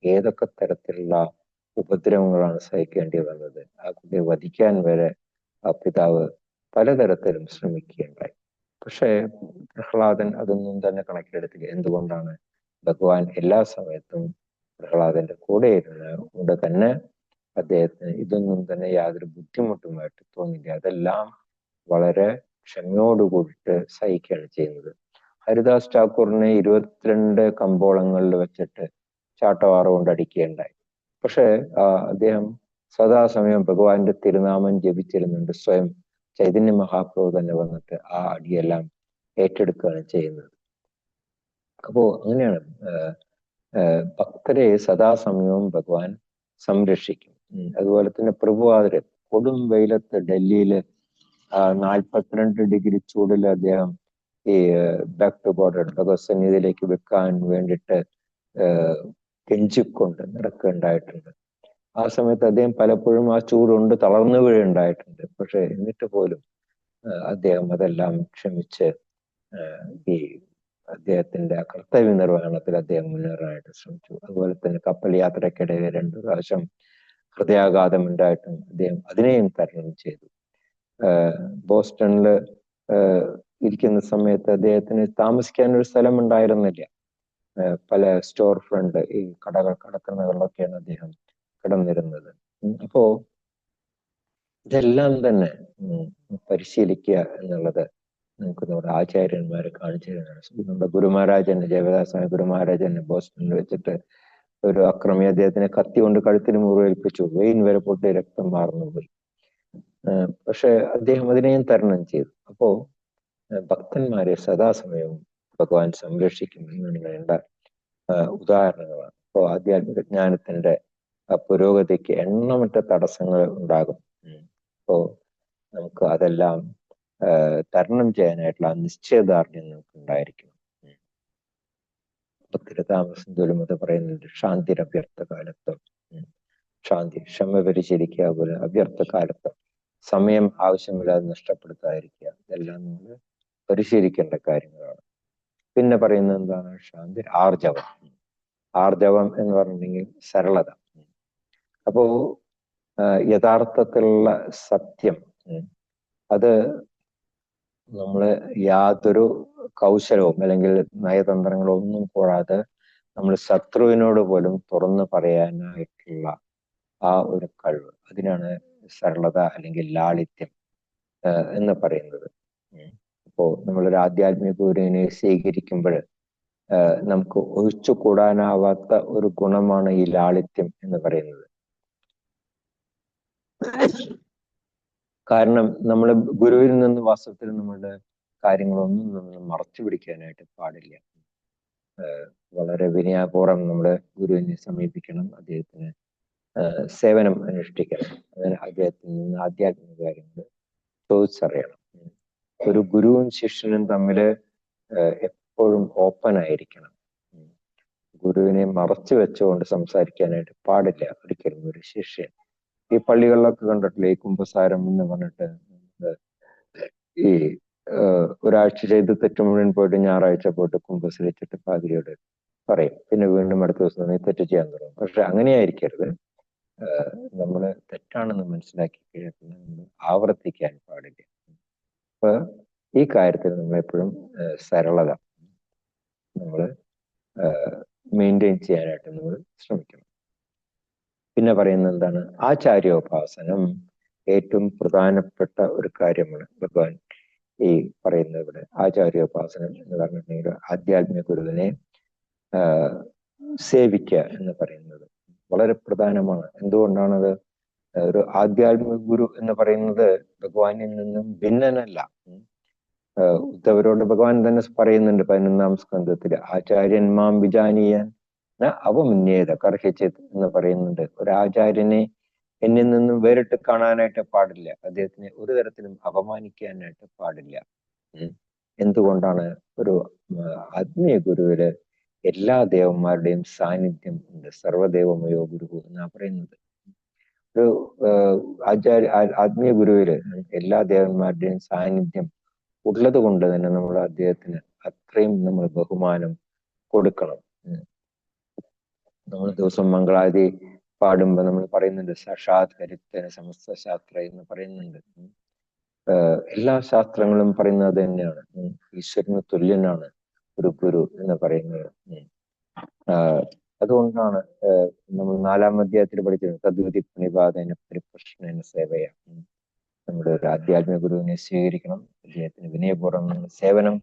S1: ഏതൊക്കെ തരത്തിലുള്ള ഉപദ്രവങ്ങളാണ് സഹിക്കേണ്ടി വന്നത്. ആ കുട്ടിയെ വധിക്കാൻ വരെ ആ പിതാവ് പലതരത്തിലും ശ്രമിക്കുകയുണ്ടായി. പക്ഷെ പ്രഹ്ലാദൻ അതൊന്നും തന്നെ കണക്കിലെടുത്തില്ല. എന്തുകൊണ്ടാണ്? ഭഗവാൻ എല്ലാ സമയത്തും പ്രഹ്ലാദന്റെ കൂടെ ഇരുന്നത് തന്നെ അദ്ദേഹത്തിന് ഇതൊന്നും തന്നെ യാതൊരു ബുദ്ധിമുട്ടുമായിട്ട് തോന്നില്ല. അതെല്ലാം വളരെ ക്ഷമയോടുകൂടിയിട്ട് സഹിക്കുകയാണ് ചെയ്യുന്നത്. ഹരിദാസ് ഠാക്കൂറിനെ 22 കമ്പോളങ്ങളിൽ വെച്ചിട്ട് ചാട്ടവാറ കൊണ്ട് അടിക്കുകയുണ്ടായി. പക്ഷെ അദ്ദേഹം സദാസമയം ഭഗവാന്റെ തിരുനാമം ജപിച്ചിരുന്നുണ്ട്. സ്വയം ചൈതന്യ മഹാപ്രഭു തന്നെ വന്നിട്ട് ആ അടിയെല്ലാം ഏറ്റെടുക്കുകയാണ് ചെയ്യുന്നത്. അപ്പോ അങ്ങനെയാണ് ഭക്തരെ സദാസമയവും ഭഗവാൻ സംരക്ഷിക്കും. അതുപോലെ തന്നെ പ്രഭുവാതിര് കൊടും വെയിലത്ത് ഡൽഹിയില് 42 ഡിഗ്രി ചൂടിൽ അദ്ദേഹം ഈ ബാക്ക് ടു ബോർഡർ ഭഗവത് സന്നിധിയിലേക്ക് വെക്കാൻ വേണ്ടിയിട്ട് കെഞ്ചിക്കൊണ്ട് നടക്കുകയുണ്ടായിട്ടുണ്ട്. ആ സമയത്ത് അദ്ദേഹം പലപ്പോഴും ആ ചൂടുകൊണ്ട് തളർന്നു വീഴുണ്ടായിട്ടുണ്ട്. പക്ഷെ എന്നിട്ട് പോലും അദ്ദേഹം അതെല്ലാം ക്ഷമിച്ച് ഈ അദ്ദേഹത്തിന്റെ കർത്തവ്യ നിർവഹണത്തിൽ അദ്ദേഹം മുന്നേറാനായിട്ട് ശ്രമിച്ചു. അതുപോലെ തന്നെ കപ്പൽ യാത്രക്കിടയിൽ 2 പ്രാവശ്യം ഹൃദയാഘാതം ഉണ്ടായിട്ടും അദ്ദേഹം അതിനെയും തരണം ചെയ്തു. ബോസ്റ്റണില് ഇരിക്കുന്ന സമയത്ത് അദ്ദേഹത്തിന് താമസിക്കാൻ ഒരു സ്ഥലം ഉണ്ടായിരുന്നില്ല. പല സ്റ്റോർ ഫ്രണ്ട് ഈ കടക്കണ്ണുകളിലൊക്കെയാണ് അദ്ദേഹം കിടന്നിരുന്നത്. അപ്പോ ഇതെല്ലാം തന്നെ പരിശീലിക്കുക എന്നുള്ളത് നമുക്ക് നമ്മുടെ ആചാര്യന്മാരെ കാണിച്ചു തരുന്നതാണ്. നമ്മുടെ ഗുരുമഹാരാജന്, ജയവദാസായ ഗുരുമഹാരാജന് ബോസ്റ്റണിൽ വെച്ചിട്ട് ഒരു അക്രമി അദ്ദേഹത്തിനെ കത്തി കൊണ്ട് കഴുത്തിന് മുറിവേൽപ്പിച്ചു. വെയിൻ വരെ പൊട്ടി രക്തം വാർന്നു പോയി. പക്ഷെ അദ്ദേഹം അതിനെയും തരണം ചെയ്തു. അപ്പോ ഭക്തന്മാരെ സദാസമയവും ഭഗവാൻ സംരക്ഷിക്കും എന്നതിന് വേണ്ട ഉദാഹരണങ്ങളാണ്. അപ്പോൾ ആധ്യാത്മിക ജ്ഞാനത്തിന്റെ പുരോഗതിക്ക് എണ്ണമറ്റ തടസ്സങ്ങൾ ഉണ്ടാകും. അപ്പോ നമുക്ക് അതെല്ലാം തരണം ചെയ്യാനായിട്ടുള്ള നിശ്ചയദാർഢ്യം നമുക്ക് ഉണ്ടായിരിക്കണം. തിരുതാമസം ദുരുമത പറയുന്നുണ്ട് ശാന്തിരഭ്യർത്ഥ കാലത്വം. ശാന്തി, ക്ഷമ പരിശീലിക്കുക. പോലെ അവ്യർത്ഥ കാലത്വം, സമയം ആവശ്യമില്ലാതെ നഷ്ടപ്പെടുത്താതിരിക്കുക. ഇതെല്ലാം നമ്മൾ പരിശീലിക്കേണ്ട കാര്യങ്ങളാണ്. പിന്നെ പറയുന്നത് എന്താണ്? ശാന്തി, ആർജവം. ആർജവം എന്ന് പറഞ്ഞിട്ടുണ്ടെങ്കിൽ സരളത. അപ്പോ യഥാർത്ഥത്തിലുള്ള സത്യം അത് നമ്മൾ യാതൊരു കൗശലവും അല്ലെങ്കിൽ നയതന്ത്രങ്ങളോ ഒന്നും കൂടാതെ നമ്മൾ ശത്രുവിനോട് പോലും തുറന്നു പറയാനായിട്ടുള്ള ആ ഒരു കഴിവ്, അതിനാണ് സരളത അല്ലെങ്കിൽ ലാളിത്യം എന്ന് പറയുന്നത്. അപ്പോ നമ്മളൊരു ആധ്യാത്മിക ഗുരുവിനെ സ്വീകരിക്കുമ്പോൾ നമുക്ക് ഒഴിച്ചു കൂടാനാവാത്ത ഒരു ഗുണമാണ് ഈ ലാളിത്യം എന്ന് പറയുന്നത്. കാരണം നമ്മൾ ഗുരുവിൽ നിന്ന് വാസ്തവത്തിൽ നമ്മളുടെ കാര്യങ്ങളൊന്നും നമ്മൾ മറച്ചു പിടിക്കാനായിട്ട് പാടില്ല. വളരെ വിനയപൂർവ്വം നമ്മുടെ ഗുരുവിനെ സമീപിക്കണം, അദ്ദേഹത്തിന് സേവനം അനുഷ്ഠിക്കണം. അങ്ങനെ അദ്ദേഹത്തിൽ നിന്ന് ആധ്യാത്മിക കാര്യങ്ങൾ ചോദിച്ചറിയണം. ഒരു ഗുരുവും ശിഷ്യനും തമ്മിൽ എപ്പോഴും ഓപ്പൺ ആയിരിക്കണം. ഗുരുവിനെ മറച്ചു വെച്ചുകൊണ്ട് സംസാരിക്കാനായിട്ട് പാടില്ല ഒരിക്കലും ഒരു ശിഷ്യൻ. ഈ പള്ളികളിലൊക്കെ കണ്ടിട്ടില്ലേ, ഈ കുമ്പസാരം എന്ന് പറഞ്ഞിട്ട് ഈ ഒരാഴ്ച ചെയ്ത് തെറ്റ് മുഴുവൻ പോയിട്ട് ഞായറാഴ്ച പോയിട്ട് കുമ്പസരിച്ചിട്ട് പാതിരിയോട് പറയും, പിന്നെ വീണ്ടും അടുത്ത ദിവസം നീ തെറ്റ് ചെയ്യാൻ തുടങ്ങും. പക്ഷെ അങ്ങനെയായിരിക്കരുത്. നമ്മൾ തെറ്റാണെന്ന് മനസ്സിലാക്കി കഴിഞ്ഞാൽ നമ്മൾ ആവർത്തിക്കാൻ പാടില്ല. അപ്പൊ ഈ കാര്യത്തിൽ നമ്മൾ എപ്പോഴും സരളത നമ്മൾ മെയിൻറ്റെയിൻ ചെയ്യാനായിട്ട് നമ്മൾ ശ്രമിക്കണം. പിന്നെ പറയുന്നത് എന്താണ്? ആചാര്യോപാസനം ഏറ്റവും പ്രധാനപ്പെട്ട ഒരു കാര്യമാണ്. ഭഗവാൻ ഈ പറയുന്നത് ഇവിടെ ആചാര്യോപാസനം എന്ന് പറഞ്ഞിട്ടുണ്ടെങ്കിൽ ആധ്യാത്മിക ഗുരുവിനെ സേവിക്കുക എന്ന് പറയുന്നത് വളരെ പ്രധാനമാണ്. എന്തുകൊണ്ടാണത്? ഒരു ആധ്യാത്മിക ഗുരു എന്ന് പറയുന്നത് ഭഗവാനിൽ നിന്നും ഭിന്നനല്ല. ഉദ്ധവരോട് ഭഗവാൻ തന്നെ പറയുന്നുണ്ട് 11-ാം സ്കന്ധത്തില്, ആചാര്യന്മാം വിജാനീയാൻ അവമുന്നേത കർഹിച്ചിത് എന്ന് പറയുന്നുണ്ട്. ഒരു ആചാര്യനെ എന്നിൽ നിന്നും വേറിട്ട് കാണാനായിട്ട് പാടില്ല, അദ്ദേഹത്തിനെ ഒരു തരത്തിലും അപമാനിക്കാനായിട്ട് പാടില്ല. എന്തുകൊണ്ടാണ്? ഒരു ആത്മീയ ഗുരുവില് എല്ലാ ദേവന്മാരുടെയും സാന്നിധ്യം ഉണ്ട്. സർവദേവമയോ ഗുരു എന്നാ പറയുന്നത്. ഒരു ആത്മീയ ഗുരുവില് എല്ലാ ദേവന്മാരുടെയും സാന്നിധ്യം ഉള്ളത് കൊണ്ട് തന്നെ നമ്മൾ അദ്ദേഹത്തിന് അത്രയും നമ്മൾ ബഹുമാനം കൊടുക്കണം. നമ്മൾ ദിവസം മംഗളാതി പാടുമ്പോൾ നമ്മൾ പറയുന്നുണ്ട് സാക്ഷാത് ഹരിത്തന സമസ്ത ശാസ്ത്ര എന്ന് പറയുന്നുണ്ട്. എല്ലാ ശാസ്ത്രങ്ങളും പറയുന്നത് തന്നെയാണ്, ഈശ്വരന് തുല്യനാണ് ഒരു ഗുരു എന്ന് പറയുന്നത്. അതുകൊണ്ടാണ് നമ്മൾ 4-ാം അധ്യായത്തിൽ പഠിച്ചത് തദ്വിധി പ്രണിപാതന പരിപ്രശ്ന സേവയ. നമ്മുടെ ഒരു ആധ്യാത്മിക ഗുരുവിനെ സ്വീകരിക്കണം, അദ്ദേഹത്തിന് വിനയപൂർവ്വം സേവനം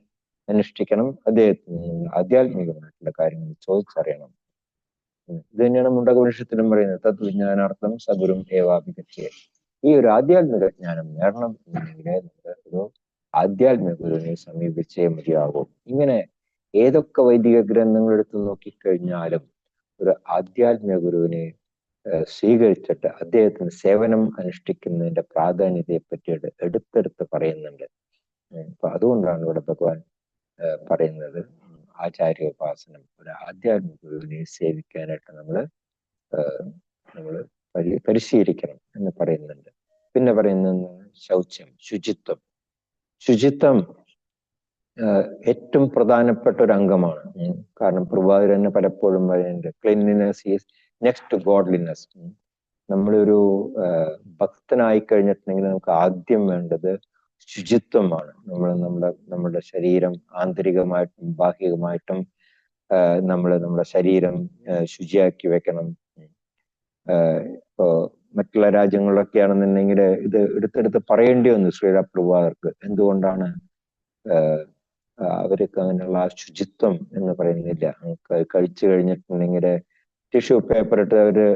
S1: അനുഷ്ഠിക്കണം, അദ്ദേഹത്തിന് ആധ്യാത്മികമായിട്ടുള്ള കാര്യങ്ങൾ ചോദിച്ചറിയണം. ഇത് തന്നെയാണ് മുണ്ടകോപനിഷത്തിലും പറയുന്നത്, തദ്വിജ്ഞാനാർത്ഥം സഗുരും ഏവാഭിഗച്ഛേ. ഈ ഒരു ആധ്യാത്മിക ജ്ഞാനം നേടണം എന്നുണ്ടെങ്കിൽ നമുക്ക് ഒരു ആധ്യാത്മിക ഗുരുവിനെ സമീപിച്ചേ മതിയാകും. ഇങ്ങനെ ഏതൊക്കെ വൈദിക ഗ്രന്ഥങ്ങൾ എടുത്ത് നോക്കിക്കഴിഞ്ഞാലും ഒരു ആധ്യാത്മിക ഗുരുവിനെ സ്വീകരിച്ചിട്ട് അദ്ദേഹത്തിന് സേവനം അനുഷ്ഠിക്കുന്നതിന്റെ പ്രാധാന്യത്തെ പറ്റിയിട്ട് എടുത്തെടുത്ത് പറയുന്നുണ്ട്. അപ്പൊ അതുകൊണ്ടാണ് ഇവിടെ ഭഗവാൻ പറയുന്നത് ആചാര്യോപാസനം, ഒരു ആധ്യാത്മിക ഗുരുവിനെ സേവിക്കാനായിട്ട് നമ്മള് പരിശീലിക്കണം എന്ന് പറയുന്നുണ്ട്. പിന്നെ പറയുന്നത് ശൗച്യം, ശുചിത്വം. ശുചിത്വം ഏറ്റവും പ്രധാനപ്പെട്ട ഒരു അംഗമാണ്. കാരണം പ്രഭാകരൻ തന്നെ പലപ്പോഴും പറയുന്നുണ്ട് cleanliness is next to godliness. നമ്മളൊരു ഭക്തനായി കഴിഞ്ഞിട്ടുണ്ടെങ്കിൽ നമുക്ക് ആദ്യം വേണ്ടത് ശുചിത്വമാണ്. നമ്മുടെ ശരീരം ആന്തരികമായിട്ടും ബാഹ്യമായിട്ടും നമ്മുടെ ശരീരം ശുചിയാക്കി വെക്കണം. ഇപ്പോ മറ്റുള്ള രാജ്യങ്ങളിലൊക്കെ ആണെന്നുണ്ടെങ്കിൽ ഇത് എടുത്തെടുത്ത് പറയേണ്ടി വന്നു ശ്രീരാ പ്രഭാകർക്ക്. എന്തുകൊണ്ടാണ്? അവർക്ക് അങ്ങനെയുള്ള ആ ശുചിത്വം എന്ന് പറയുന്നില്ല. കഴിച്ചു കഴിഞ്ഞിട്ടുണ്ടെങ്കിൽ ടിഷ്യൂ പേപ്പർ ഇട്ട് അവര്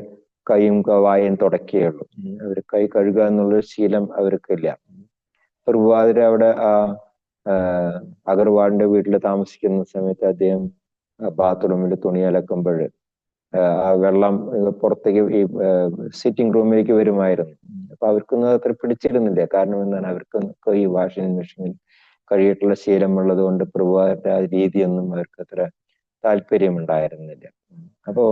S1: കൈയും വായും തുടക്കുകയുള്ളൂ. അവർ കൈ കഴുകുക എന്നുള്ളൊരു ശീലം അവർക്കില്ല. പ്രഭാകർ അവിടെ അഗർവാളിന്റെ വീട്ടിൽ താമസിക്കുന്ന സമയത്ത് അദ്ദേഹം ബാത്റൂമിൽ തുണി അലക്കുമ്പോൾ ആ വെള്ളം പുറത്തേക്ക് ഈ സിറ്റിംഗ് റൂമിലേക്ക് വരുമായിരുന്നു. അപ്പൊ അവർക്കൊന്നും അത്ര പിടിച്ചിരുന്നില്ല. കാരണം എന്താണ്? അവർക്ക് ഈ വാഷിംഗ് മെഷീനിൽ കഴിയിട്ടുള്ള ശീലമുള്ളത് കൊണ്ട് പ്രഭാകരുടെ ആ രീതിയൊന്നും അവർക്ക് അത്ര താല്പര്യമുണ്ടായിരുന്നില്ല. അപ്പോ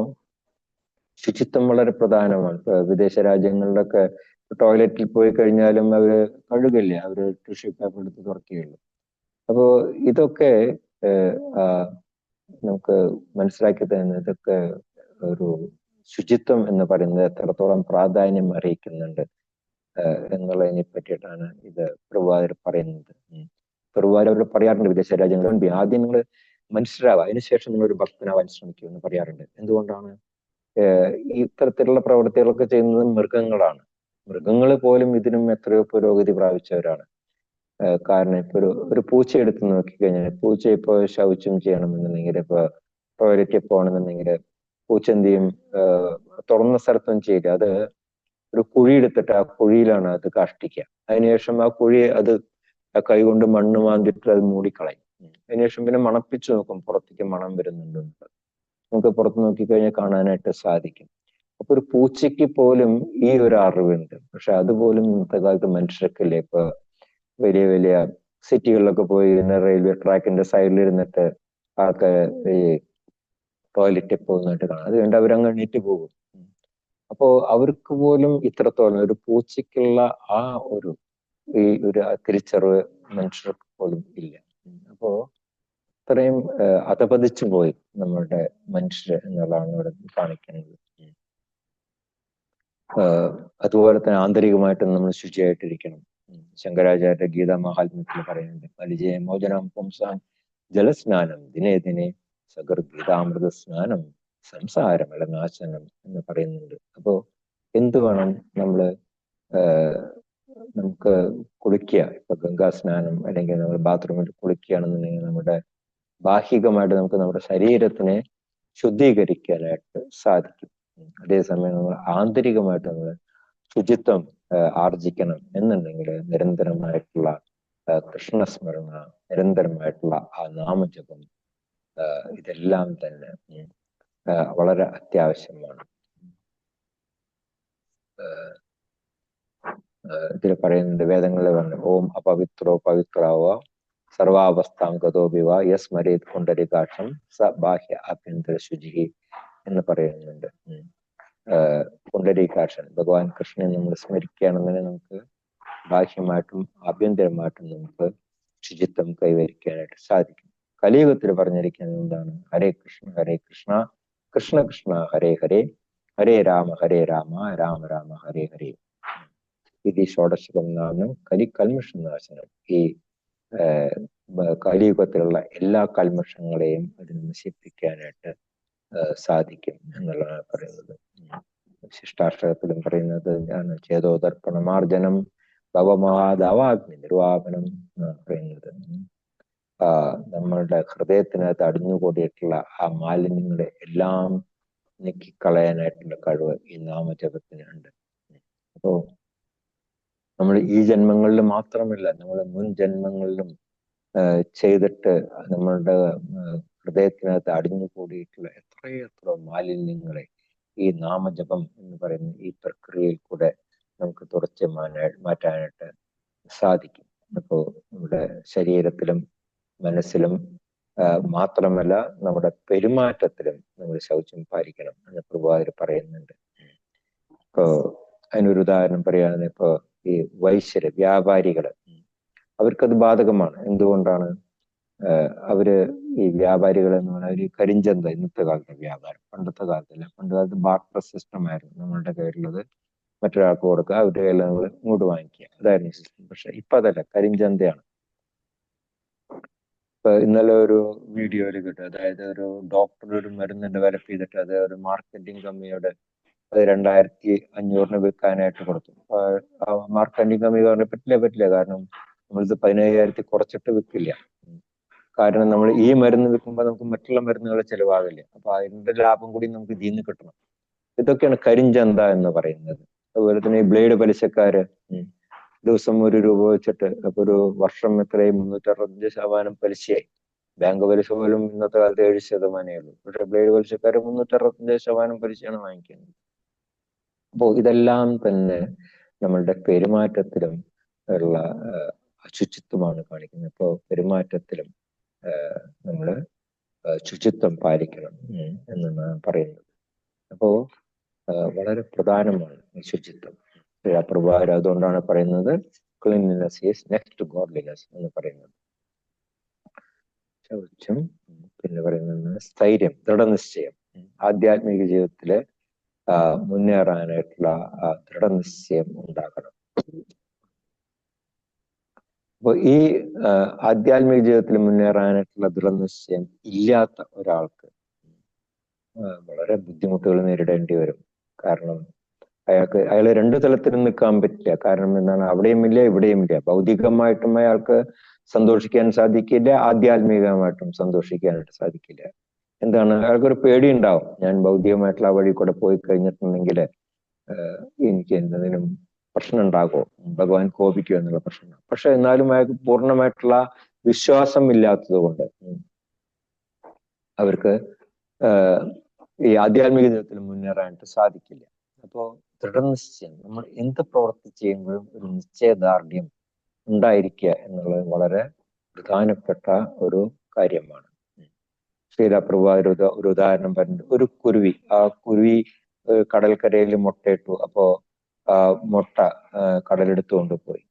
S1: ശുചിത്വം വളരെ പ്രധാനമാണ്. ഇപ്പൊ വിദേശ രാജ്യങ്ങളിലൊക്കെ ടോയ്ലറ്റിൽ പോയി കഴിഞ്ഞാലും അവര് കഴുകില്ല, അവര് ടിഷ്യൂ പേപ്പർ എടുത്ത് തുറക്കുകയുള്ളൂ. അപ്പോ ഇതൊക്കെ നമുക്ക് മനസ്സിലാക്കി തരുന്നത് ഇതൊക്കെ ഒരു ശുചിത്വം എന്ന് പറയുന്നത് എത്രത്തോളം പ്രാധാന്യം അറിയിക്കുന്നുണ്ട് എന്നുള്ളതിനെ പറ്റിയിട്ടാണ് ഇത് പ്രഭാകർ പറയുന്നത്. പ്രഭാകർ അവർ പറയാറുണ്ട് വിദേശ രാജ്യങ്ങളിൽ ആദ്യം നിങ്ങൾ മനുഷ്യരാവുക, അതിനുശേഷം നിങ്ങൾ ഒരു ഭക്തനാവാൻ ശ്രമിക്കുക എന്ന് പറയാറുണ്ട്. എന്തുകൊണ്ടാണ്? ഇത്തരത്തിലുള്ള പ്രവൃത്തികളൊക്കെ ചെയ്യുന്നത് മൃഗങ്ങളാണ്. മൃഗങ്ങൾ പോലും ഇതിനും എത്രയോ പുരോഗതി പ്രാപിച്ചവരാണ്. കാരണം ഇപ്പൊ ഒരു പൂച്ച എടുത്ത് നോക്കിക്കഴിഞ്ഞാൽ, പൂച്ച ഇപ്പൊ ശൗചം ചെയ്യണമെന്നുണ്ടെങ്കിൽ, ഇപ്പൊ ടോയ്ലറ്റിൽ പോകണമെന്നുണ്ടെങ്കിൽ പൂച്ച എന്ത് ചെയ്യും? തുറന്ന സ്ഥലത്തൊന്നും ചെയ്യില്ല, അത് ഒരു കുഴി എടുത്തിട്ട് ആ കുഴിയിലാണ് അത് കാഷ്ടിക്കുക. അതിനുശേഷം ആ കുഴി അത് കൈകൊണ്ട് മണ്ണ് മാന്തിട്ട് അത് മൂടിക്കളയും. അതിനുശേഷം പിന്നെ മണപ്പിച്ചു നോക്കും പുറത്തേക്ക് മണം വരുന്നുണ്ട്. നമുക്ക് പുറത്ത് നോക്കിക്കഴിഞ്ഞാൽ കാണാനായിട്ട് സാധിക്കും. അപ്പൊ ഒരു പൂച്ചയ്ക്ക് പോലും ഈ ഒരു അറിവുണ്ട്. പക്ഷെ അതുപോലും ഇന്നത്തെ കാലത്ത് മനുഷ്യർക്കില്ല. ഇപ്പൊ വലിയ വലിയ സിറ്റികളിലൊക്കെ പോയി റെയിൽവേ ട്രാക്കിന്റെ സൈഡിൽ ഇരുന്നിട്ട് ആൾക്ക് ഈ ടോയ്ലറ്റിൽ പോകുന്നതായിട്ട് കാണാം. അത് കണ്ട് അവരങ്ങ് എണീറ്റ് പോകും. അപ്പോ അവർക്ക് പോലും ഇത്രത്തോളം ഒരു പൂച്ചയ്ക്കുള്ള ആ ഒരു ഈ ഒരു തിരിച്ചറിവ് മനുഷ്യർക്ക് പോലും ഇല്ല. അപ്പോ അത്രയും അധപതിച്ചു പോയി നമ്മളുടെ മനുഷ്യർ എന്നുള്ളതാണ് ഇവിടെ കാണിക്കുന്നത്. അതുപോലെ തന്നെ ആന്തരികമായിട്ടും നമ്മൾ ശുചിയായിട്ടിരിക്കണം. ശങ്കരാചാര്യ ഗീതാ മഹാത്മ്യത്തിൽ പറയുന്നുണ്ട്, പരിചയ മോചനം പുംസാൻ ജലസ്നാനം ദിനേ ദിനേ സഗർഗീതാമൃത സ്നാനം സംസാരമല നാശനം എന്ന് പറയുന്നുണ്ട്. അപ്പോ എന്ത് വേണം നമ്മള് നമുക്ക് കുളിക്കുക, ഇപ്പൊ ഗംഗാ സ്നാനം അല്ലെങ്കിൽ നമ്മൾ ബാത്റൂമിൽ കുളിക്കുകയാണെന്നുണ്ടെങ്കിൽ നമ്മുടെ ബാഹികമായിട്ട് നമുക്ക് നമ്മുടെ ശരീരത്തിനെ ശുദ്ധീകരിക്കാനായിട്ട് സാധിക്കും. അതേസമയം നമ്മൾ ആന്തരികമായിട്ട് നമ്മൾ ശുചിത്വം ആർജിക്കണം എന്നുണ്ടെങ്കിൽ നിരന്തരമായിട്ടുള്ള കൃഷ്ണസ്മരണ, നിരന്തരമായിട്ടുള്ള ആ നാമജപം, ഇതെല്ലാം തന്നെ വളരെ അത്യാവശ്യമാണ്. ഇതിൽ പറയുന്നുണ്ട്, വേദങ്ങളിൽ പറഞ്ഞു, ഓം അപവിത്രോ പവിത്രാവ സർവാവസ്ഥാം ഗതോപിവ യസ് മരേത് പുണ്ടരികാക്ഷം സ ബാഹ്യ ആഭ്യന്തര ശുചി എന്ന് പറയുന്നുണ്ട്. പുണ്ടരീകാക്ഷൻ ഭഗവാൻ കൃഷ്ണനെ നമ്മൾ സ്മരിക്കുകയാണെന്നുണ്ടെങ്കിൽ നമുക്ക് ബാഹ്യമായിട്ടും ആഭ്യന്തരമായിട്ടും നമുക്ക് ശുചിത്വം കൈവരിക്കാനായിട്ട് സാധിക്കും. കലിയുഗത്തിൽ പറഞ്ഞിരിക്കുന്നത് എന്താണ്? ഹരേ കൃഷ്ണ കൃഷ്ണ കൃഷ്ണ ഹരേ ഹരേ, ഹരേ രാമ രാമ രാമ ഹരേ ഹരേ. ഇത് ഷോഡശകം നാമം കൽമഷനാശനം. ഈ കലിയുഗത്തിലുള്ള എല്ലാ കൽമഷങ്ങളെയും അതിന് നശിപ്പിക്കാനായിട്ട് സാധിക്കും എന്നുള്ളതാണ് പറയുന്നത്. ശിഷ്ടാഷ്ടകത്തിലും പറയുന്നത് ആണ്, ചേതോദർപ്പണമാർജനം ഭവമഹാദാവാഗ്നി നിർവാപനം എന്നാണ് പറയുന്നത്. നമ്മളുടെ ഹൃദയത്തിനകത്ത് അടിഞ്ഞുകൂടിയിട്ടുള്ള ആ മാലിന്യങ്ങളെ എല്ലാം നീക്കിക്കളയാനായിട്ടുള്ള കഴിവ് ഈ നാമജപത്തിനുണ്ട്. അപ്പോ നമ്മൾ ഈ ജന്മങ്ങളിൽ മാത്രമല്ല, നമ്മുടെ മുൻ ജന്മങ്ങളിലും ചെയ്തിട്ട് നമ്മളുടെ ഹൃദയത്തിനകത്ത് അടിഞ്ഞുകൂടിയിട്ടുള്ള എത്രയെത്ര മാലിന്യങ്ങളെ ഈ നാമജപം എന്ന് പറയുന്ന ഈ പ്രക്രിയയിൽ കൂടെ നമുക്ക് തുടച്ച് മാറ്റാനായിട്ട് സാധിക്കും. അപ്പോൾ നമ്മുടെ ശരീരത്തിലും മനസ്സിലും മാത്രമല്ല നമ്മുടെ പെരുമാറ്റത്തിലും നമ്മൾ ശൗചം പാലിക്കണം എന്ന് പ്രഭുപാദർ പറയുന്നുണ്ട്. ഇപ്പോ അതിനൊരു ഉദാഹരണം പറയുകയാണെങ്കിൽ, ഇപ്പോ ഈ വൈശ്യര്, വ്യാപാരികള്, അവർക്കത് ബാധകമാണ്. എന്തുകൊണ്ടാണ്? അവര് ഈ വ്യാപാരികൾ എന്ന് പറഞ്ഞാൽ ഒരു കരിഞ്ചന്ത, ഇന്നത്തെ കാലത്തെ വ്യാപാരം, പണ്ടത്തെ കാലത്തല്ല. പണ്ട് കാലത്ത് ബാർട്ടർ സിസ്റ്റം ആയിരുന്നു. നമ്മളുടെ കയ്യിലുള്ളത് മറ്റൊരാൾക്ക് കൊടുക്കുക, അവരുടെ കയ്യിൽ നമ്മൾ ഇങ്ങോട്ട് വാങ്ങിക്കുക, അതായിരുന്നു സിസ്റ്റം. പക്ഷെ ഇപ്പൊ അതല്ല, കരിഞ്ചന്തയാണ്. ഇപ്പൊ ഇന്നലെ ഒരു വീഡിയോയിൽ കിട്ടും, അതായത് ഒരു ഡോക്ടർ ഒരു മരുന്നിന്റെ വില ചെയ്തിട്ട് അത് ഒരു മാർക്കറ്റിംഗ് കമ്പനിയോട് അത് 2500 വിൽക്കാനായിട്ട് കൊടുത്തു. മാർക്കറ്റിംഗ് കമ്പനി പറഞ്ഞ പറ്റില്ല, കാരണം നമ്മളിത് 15,000 കുറച്ചിട്ട് വിൽക്കില്ല. കാരണം നമ്മൾ ഈ മരുന്ന് വിൽക്കുമ്പോൾ നമുക്ക് മറ്റുള്ള മരുന്നുകൾ ചിലവാകില്ല. അപ്പൊ അതിന്റെ ലാഭം കൂടി നമുക്ക് ഇതിൽ നിന്ന് കിട്ടണം. ഇതൊക്കെയാണ് കരിഞ്ചന്ത എന്ന് പറയുന്നത്. അതുപോലെ തന്നെ ഈ ബ്ലേഡ് പലിശക്കാര് ദിവസം 1 രൂപ വെച്ചിട്ട് അപ്പൊ ഒരു വർഷം എത്രയും 365% പലിശയായി. ബാങ്ക് പലിശ പോലും ഇന്നത്തെ കാലത്ത് 7% ഉള്ളൂ. പക്ഷെ ബ്ലേഡ് പലിശക്കാര് 365% പലിശയാണ് വാങ്ങിക്കുന്നത്. അപ്പോൾ ഇതെല്ലാം തന്നെ നമ്മളുടെ പെരുമാറ്റത്തിലും ഉള്ള അശുചിത്വമാണ് കാണിക്കുന്നത്. ഇപ്പോൾ പെരുമാറ്റത്തിലും നമ്മൾ ശുചിത്വം പാലിക്കണം എന്നാണ് പറയുന്നത്. അപ്പോ വളരെ പ്രധാനമാണ് ഈ ശുചിത്വം. പ്രഭാകർ അതുകൊണ്ടാണ് പറയുന്നത് cleanliness is next to godliness എന്ന് പറയുന്നത്. ശൗചം, പിന്നെ പറയുന്നത് സ്ഥൈര്യം, ദൃഢനിശ്ചയം. ആധ്യാത്മിക ജീവിതത്തില് മുന്നേറാനായിട്ടുള്ള ദൃഢനിശ്ചയം ഉണ്ടാക്കണം. അപ്പൊ ഈ ആധ്യാത്മിക ജീവിതത്തിൽ മുന്നേറാനായിട്ടുള്ള ദൃഢനിശ്ചയം ഇല്ലാത്ത ഒരാൾക്ക് വളരെ ബുദ്ധിമുട്ടുകൾ നേരിടേണ്ടി വരും. കാരണം അയാൾ 2 തലത്തിലും നിൽക്കാൻ പറ്റില്ല. കാരണം എന്താണ്? അവിടെയും ഇല്ല, ഇവിടെയും ഇല്ല. ഭൗതികമായിട്ടും അയാൾക്ക് സന്തോഷിക്കാൻ സാധിക്കില്ല, ആധ്യാത്മികമായിട്ടും സന്തോഷിക്കാനായിട്ട് സാധിക്കില്ല. എന്താണ്? അയാൾക്കൊരു പേടി ഉണ്ടാവും, ഞാൻ ഭൗതികമായിട്ടുള്ള വഴി കൂടെ പോയി കഴിഞ്ഞിട്ടുണ്ടെങ്കിൽ എനിക്ക് എന്തെങ്കിലും പ്രശ്നം ഉണ്ടാകുമോ, ഭഗവാൻ കോപിക്കുമോ എന്നുള്ള പ്രശ്നം. പക്ഷെ എന്നാലും അയാൾക്ക് പൂർണ്ണമായിട്ടുള്ള വിശ്വാസം ഇല്ലാത്തത് കൊണ്ട് അവർക്ക് ഈ ആധ്യാത്മിക ജീവിതത്തിൽ മുന്നേറാനായിട്ട് സാധിക്കില്ല. അപ്പോൾ ദൃഢനിശ്ചയം, നമ്മൾ എന്ത് പ്രവൃത്തി ചെയ്യുമ്പോഴും ഒരു നിശ്ചയദാർഢ്യം ഉണ്ടായിരിക്കുക എന്നുള്ളത് വളരെ പ്രധാനപ്പെട്ട ഒരു കാര്യമാണ്. ശ്രീലപ്രഭു ഒരു ഉദാഹരണം പറഞ്ഞു. ഒരു കുരുവി, ആ കുരുവി കടൽക്കരയിൽ മുട്ടയിട്ടു. അപ്പോ ആ മുട്ട കടലെടുത്തു കൊണ്ടുപോയി.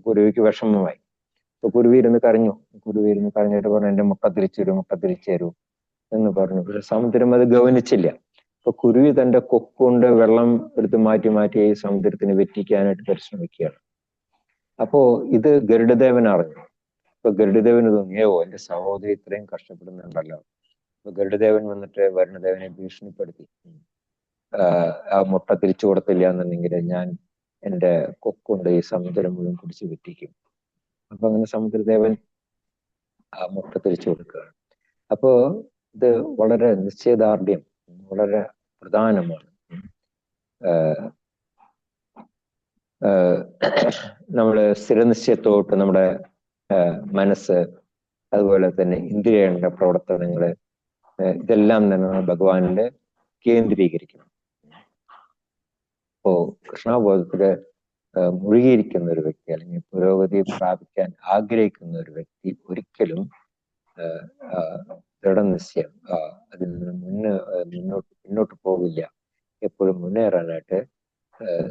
S1: കുരുവിക്ക് വിഷമമായി. അപ്പൊ കുരുവി ഇരുന്ന് കരഞ്ഞു. കുരുവി ഇരുന്ന് കരഞ്ഞിട്ട് പറഞ്ഞു, എന്റെ മുട്ട തിരിച്ചു തരൂ, മുട്ട തിരിച്ചു തരൂ എന്ന് പറഞ്ഞു. പക്ഷെ സമുദ്രം അത് ഗവനിച്ചില്ല. അപ്പൊ കുരുവി തന്റെ കൊക്കുകൊണ്ട് വെള്ളം എടുത്ത് മാറ്റി മാറ്റി ഈ സമുദ്രത്തിന് വെറ്റിക്കാനായിട്ട് പരിശ്രമിക്കുകയാണ്. അപ്പോ ഇത് ഗരുഡദേവൻ അറിഞ്ഞു. അപ്പൊ ഗരുഡദേവന് തോന്നിയോ, എന്റെ സഹോദരി ഇത്രയും കഷ്ടപ്പെടുന്നുണ്ടല്ലോ. അപ്പൊ ഗരുഡദേവൻ വന്നിട്ട് വരുണദേവനെ ഭീഷണിപ്പെടുത്തി, ആ മുട്ട തിരിച്ചു കൊടുത്തില്ല എന്നുണ്ടെങ്കിൽ ഞാൻ എന്റെ കൊക്കുകൊണ്ട് ഈ സമുദ്രം മുഴുവൻ കുടിച്ച് വെറ്റിക്കും. അപ്പൊ അങ്ങനെ സമുദ്രദേവൻ ആ മുട്ട തിരിച്ചു കൊടുക്കുകയാണ്. അപ്പോ ഇത് വളരെ നിശ്ചയദാർഢ്യം വളരെ പ്രധാനമാണ്. നമ്മള് സ്ഥിരനിശ്ചയത്തോട്ട് നമ്മുടെ മനസ്സ്, അതുപോലെ തന്നെ ഇന്ദ്രിയങ്ങളുടെ പ്രവർത്തനങ്ങള്, ഇതെല്ലാം തന്നെ ഭഗവാനില് കേന്ദ്രീകരിക്കണം. അപ്പോ കൃഷ്ണബോധത്തില് മുഴുകിയിരിക്കുന്ന ഒരു വ്യക്തി, അല്ലെങ്കിൽ പുരോഗതി പ്രാപിക്കാൻ ആഗ്രഹിക്കുന്ന ഒരു വ്യക്തി ഒരിക്കലും ദൃഢനിശ്ചയം അതിൽ നിന്ന് മുന്നോട്ട് പോകില്ല. എപ്പോഴും മുന്നേറാനായിട്ട്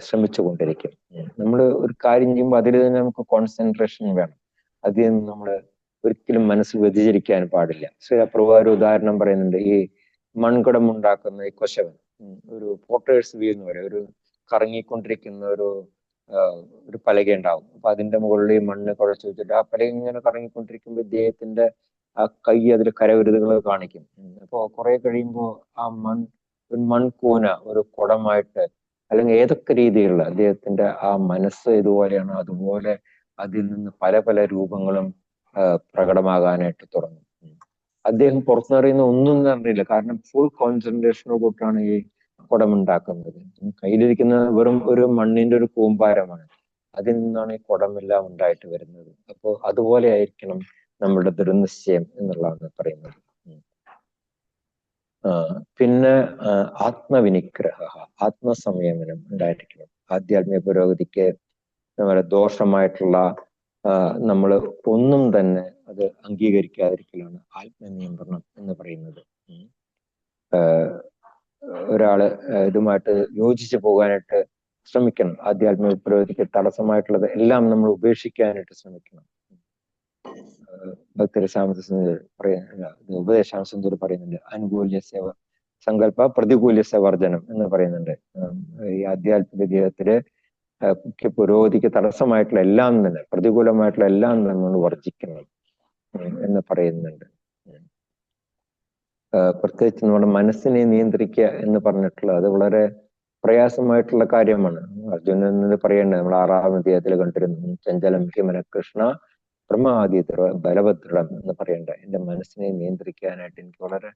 S1: ശ്രമിച്ചു കൊണ്ടിരിക്കും. നമ്മൾ ഒരു കാര്യം ചെയ്യുമ്പോൾ അതിൽ തന്നെ നമുക്ക് കോൺസെൻട്രേഷൻ വേണം. അതിൽ നിന്ന് നമ്മൾ ഒരിക്കലും മനസ്സ് വ്യതിചരിക്കാൻ പാടില്ല. ശ്രീലപ്രഭു ഒരു ഉദാഹരണം പറയുന്നുണ്ട്. ഈ മൺകുടം ഉണ്ടാക്കുന്ന ഈ കൊശവൻ, ഒരു പോട്ടേഴ്സ് വ്യൂ എന്ന് പറയും, ഒരു കറങ്ങിക്കൊണ്ടിരിക്കുന്ന ഒരു പലക ഉണ്ടാവും. അപ്പൊ അതിന്റെ മുകളിൽ ഈ മണ്ണ് കുഴച്ച് വെച്ചിട്ട് ആ പലക ഇങ്ങനെ കറങ്ങിക്കൊണ്ടിരിക്കുമ്പോൾ ഇദ്ദേഹത്തിന്റെ ആ കൈ അതിൽ കരവിരുതുകൾ കാണിക്കും. അപ്പോ കുറെ കഴിയുമ്പോൾ ആ ഒരു മൺകൂന ഒരു കുടമായിട്ട്, അല്ലെങ്കിൽ ഏതൊക്കെ രീതിയിലുള്ള അദ്ദേഹത്തിന്റെ ആ മനസ്സ് ഇതുപോലെയാണ്, അതുപോലെ അതിൽ നിന്ന് പല പല രൂപങ്ങളും പ്രകടമാകാനായിട്ട് തുടങ്ങും. അദ്ദേഹം പുറത്തുനിന്നറിയുന്ന ഒന്നും അറിയില്ല, കാരണം ഫുൾ കോൺസെൻട്രേഷനോടാണ് ഈ കുടമുണ്ടാക്കുന്നത്. കയ്യിലിരിക്കുന്ന വെറും ഒരു മണ്ണിന്റെ ഒരു കൂമ്പാരമാണ്, അതിൽ നിന്നാണ് ഈ കുടമെല്ലാം ഉണ്ടായിട്ട് വരുന്നത്. അപ്പോൾ അതുപോലെ ആയിരിക്കണം നമ്മുടെ ദൃഢനിശ്ചയം എന്നുള്ളതാണ് പറയുന്നത്. പിന്നെ ആത്മവിനിഗ്രഹ, ആത്മസംയമനം ഉണ്ടായിരിക്കണം. ആധ്യാത്മിക പുരോഗതിക്ക് നമ്മുടെ ദോഷമായിട്ടുള്ള നമ്മൾ ഒന്നും തന്നെ അത് അംഗീകരിക്കാതിരിക്കലാണ് ആത്മനിയന്ത്രണം എന്ന് പറയുന്നത്. ഒരാള് ഇതുമായിട്ട് യോജിച്ചു പോകാനായിട്ട് ശ്രമിക്കണം. ആധ്യാത്മിക പുരോഗതിക്ക് തടസ്സമായിട്ടുള്ളത് എല്ലാം നമ്മൾ ഉപേക്ഷിക്കാനായിട്ട് ശ്രമിക്കണം. ഉപദേശാംശത്തിൽ പറയുന്നുണ്ട്, അനുകൂല്യ സങ്കല്പ പ്രതികൂല്യ വർജനം എന്ന് പറയുന്നുണ്ട്. ഈ ആധ്യാത്മിക ജീവിതത്തില് മുഖ്യ പുരോഗതിക്ക് തടസ്സമായിട്ടുള്ള എല്ലാം തന്നെ, പ്രതികൂലമായിട്ടുള്ള എല്ലാം നമ്മൾ വർജിക്കണം എന്ന് പറയുന്നുണ്ട്. പ്രത്യേകിച്ച് നമ്മുടെ മനസ്സിനെ നിയന്ത്രിക്കുക എന്ന് പറഞ്ഞിട്ടുള്ളത് അത് വളരെ പ്രയാസമായിട്ടുള്ള കാര്യമാണ്. അർജുനൻ പറയേണ്ടത് നമ്മൾ 6-ാം അധ്യായത്തിൽ കണ്ടിരുന്നു, ചഞ്ചലം ഹിമന കൃഷ്ണ പ്രമാദിത്ര ബലഭദ്രം എന്ന് പറയണ്ട. എന്റെ മനസ്സിനെ നിയന്ത്രിക്കാനായിട്ട് എനിക്ക് വളരെ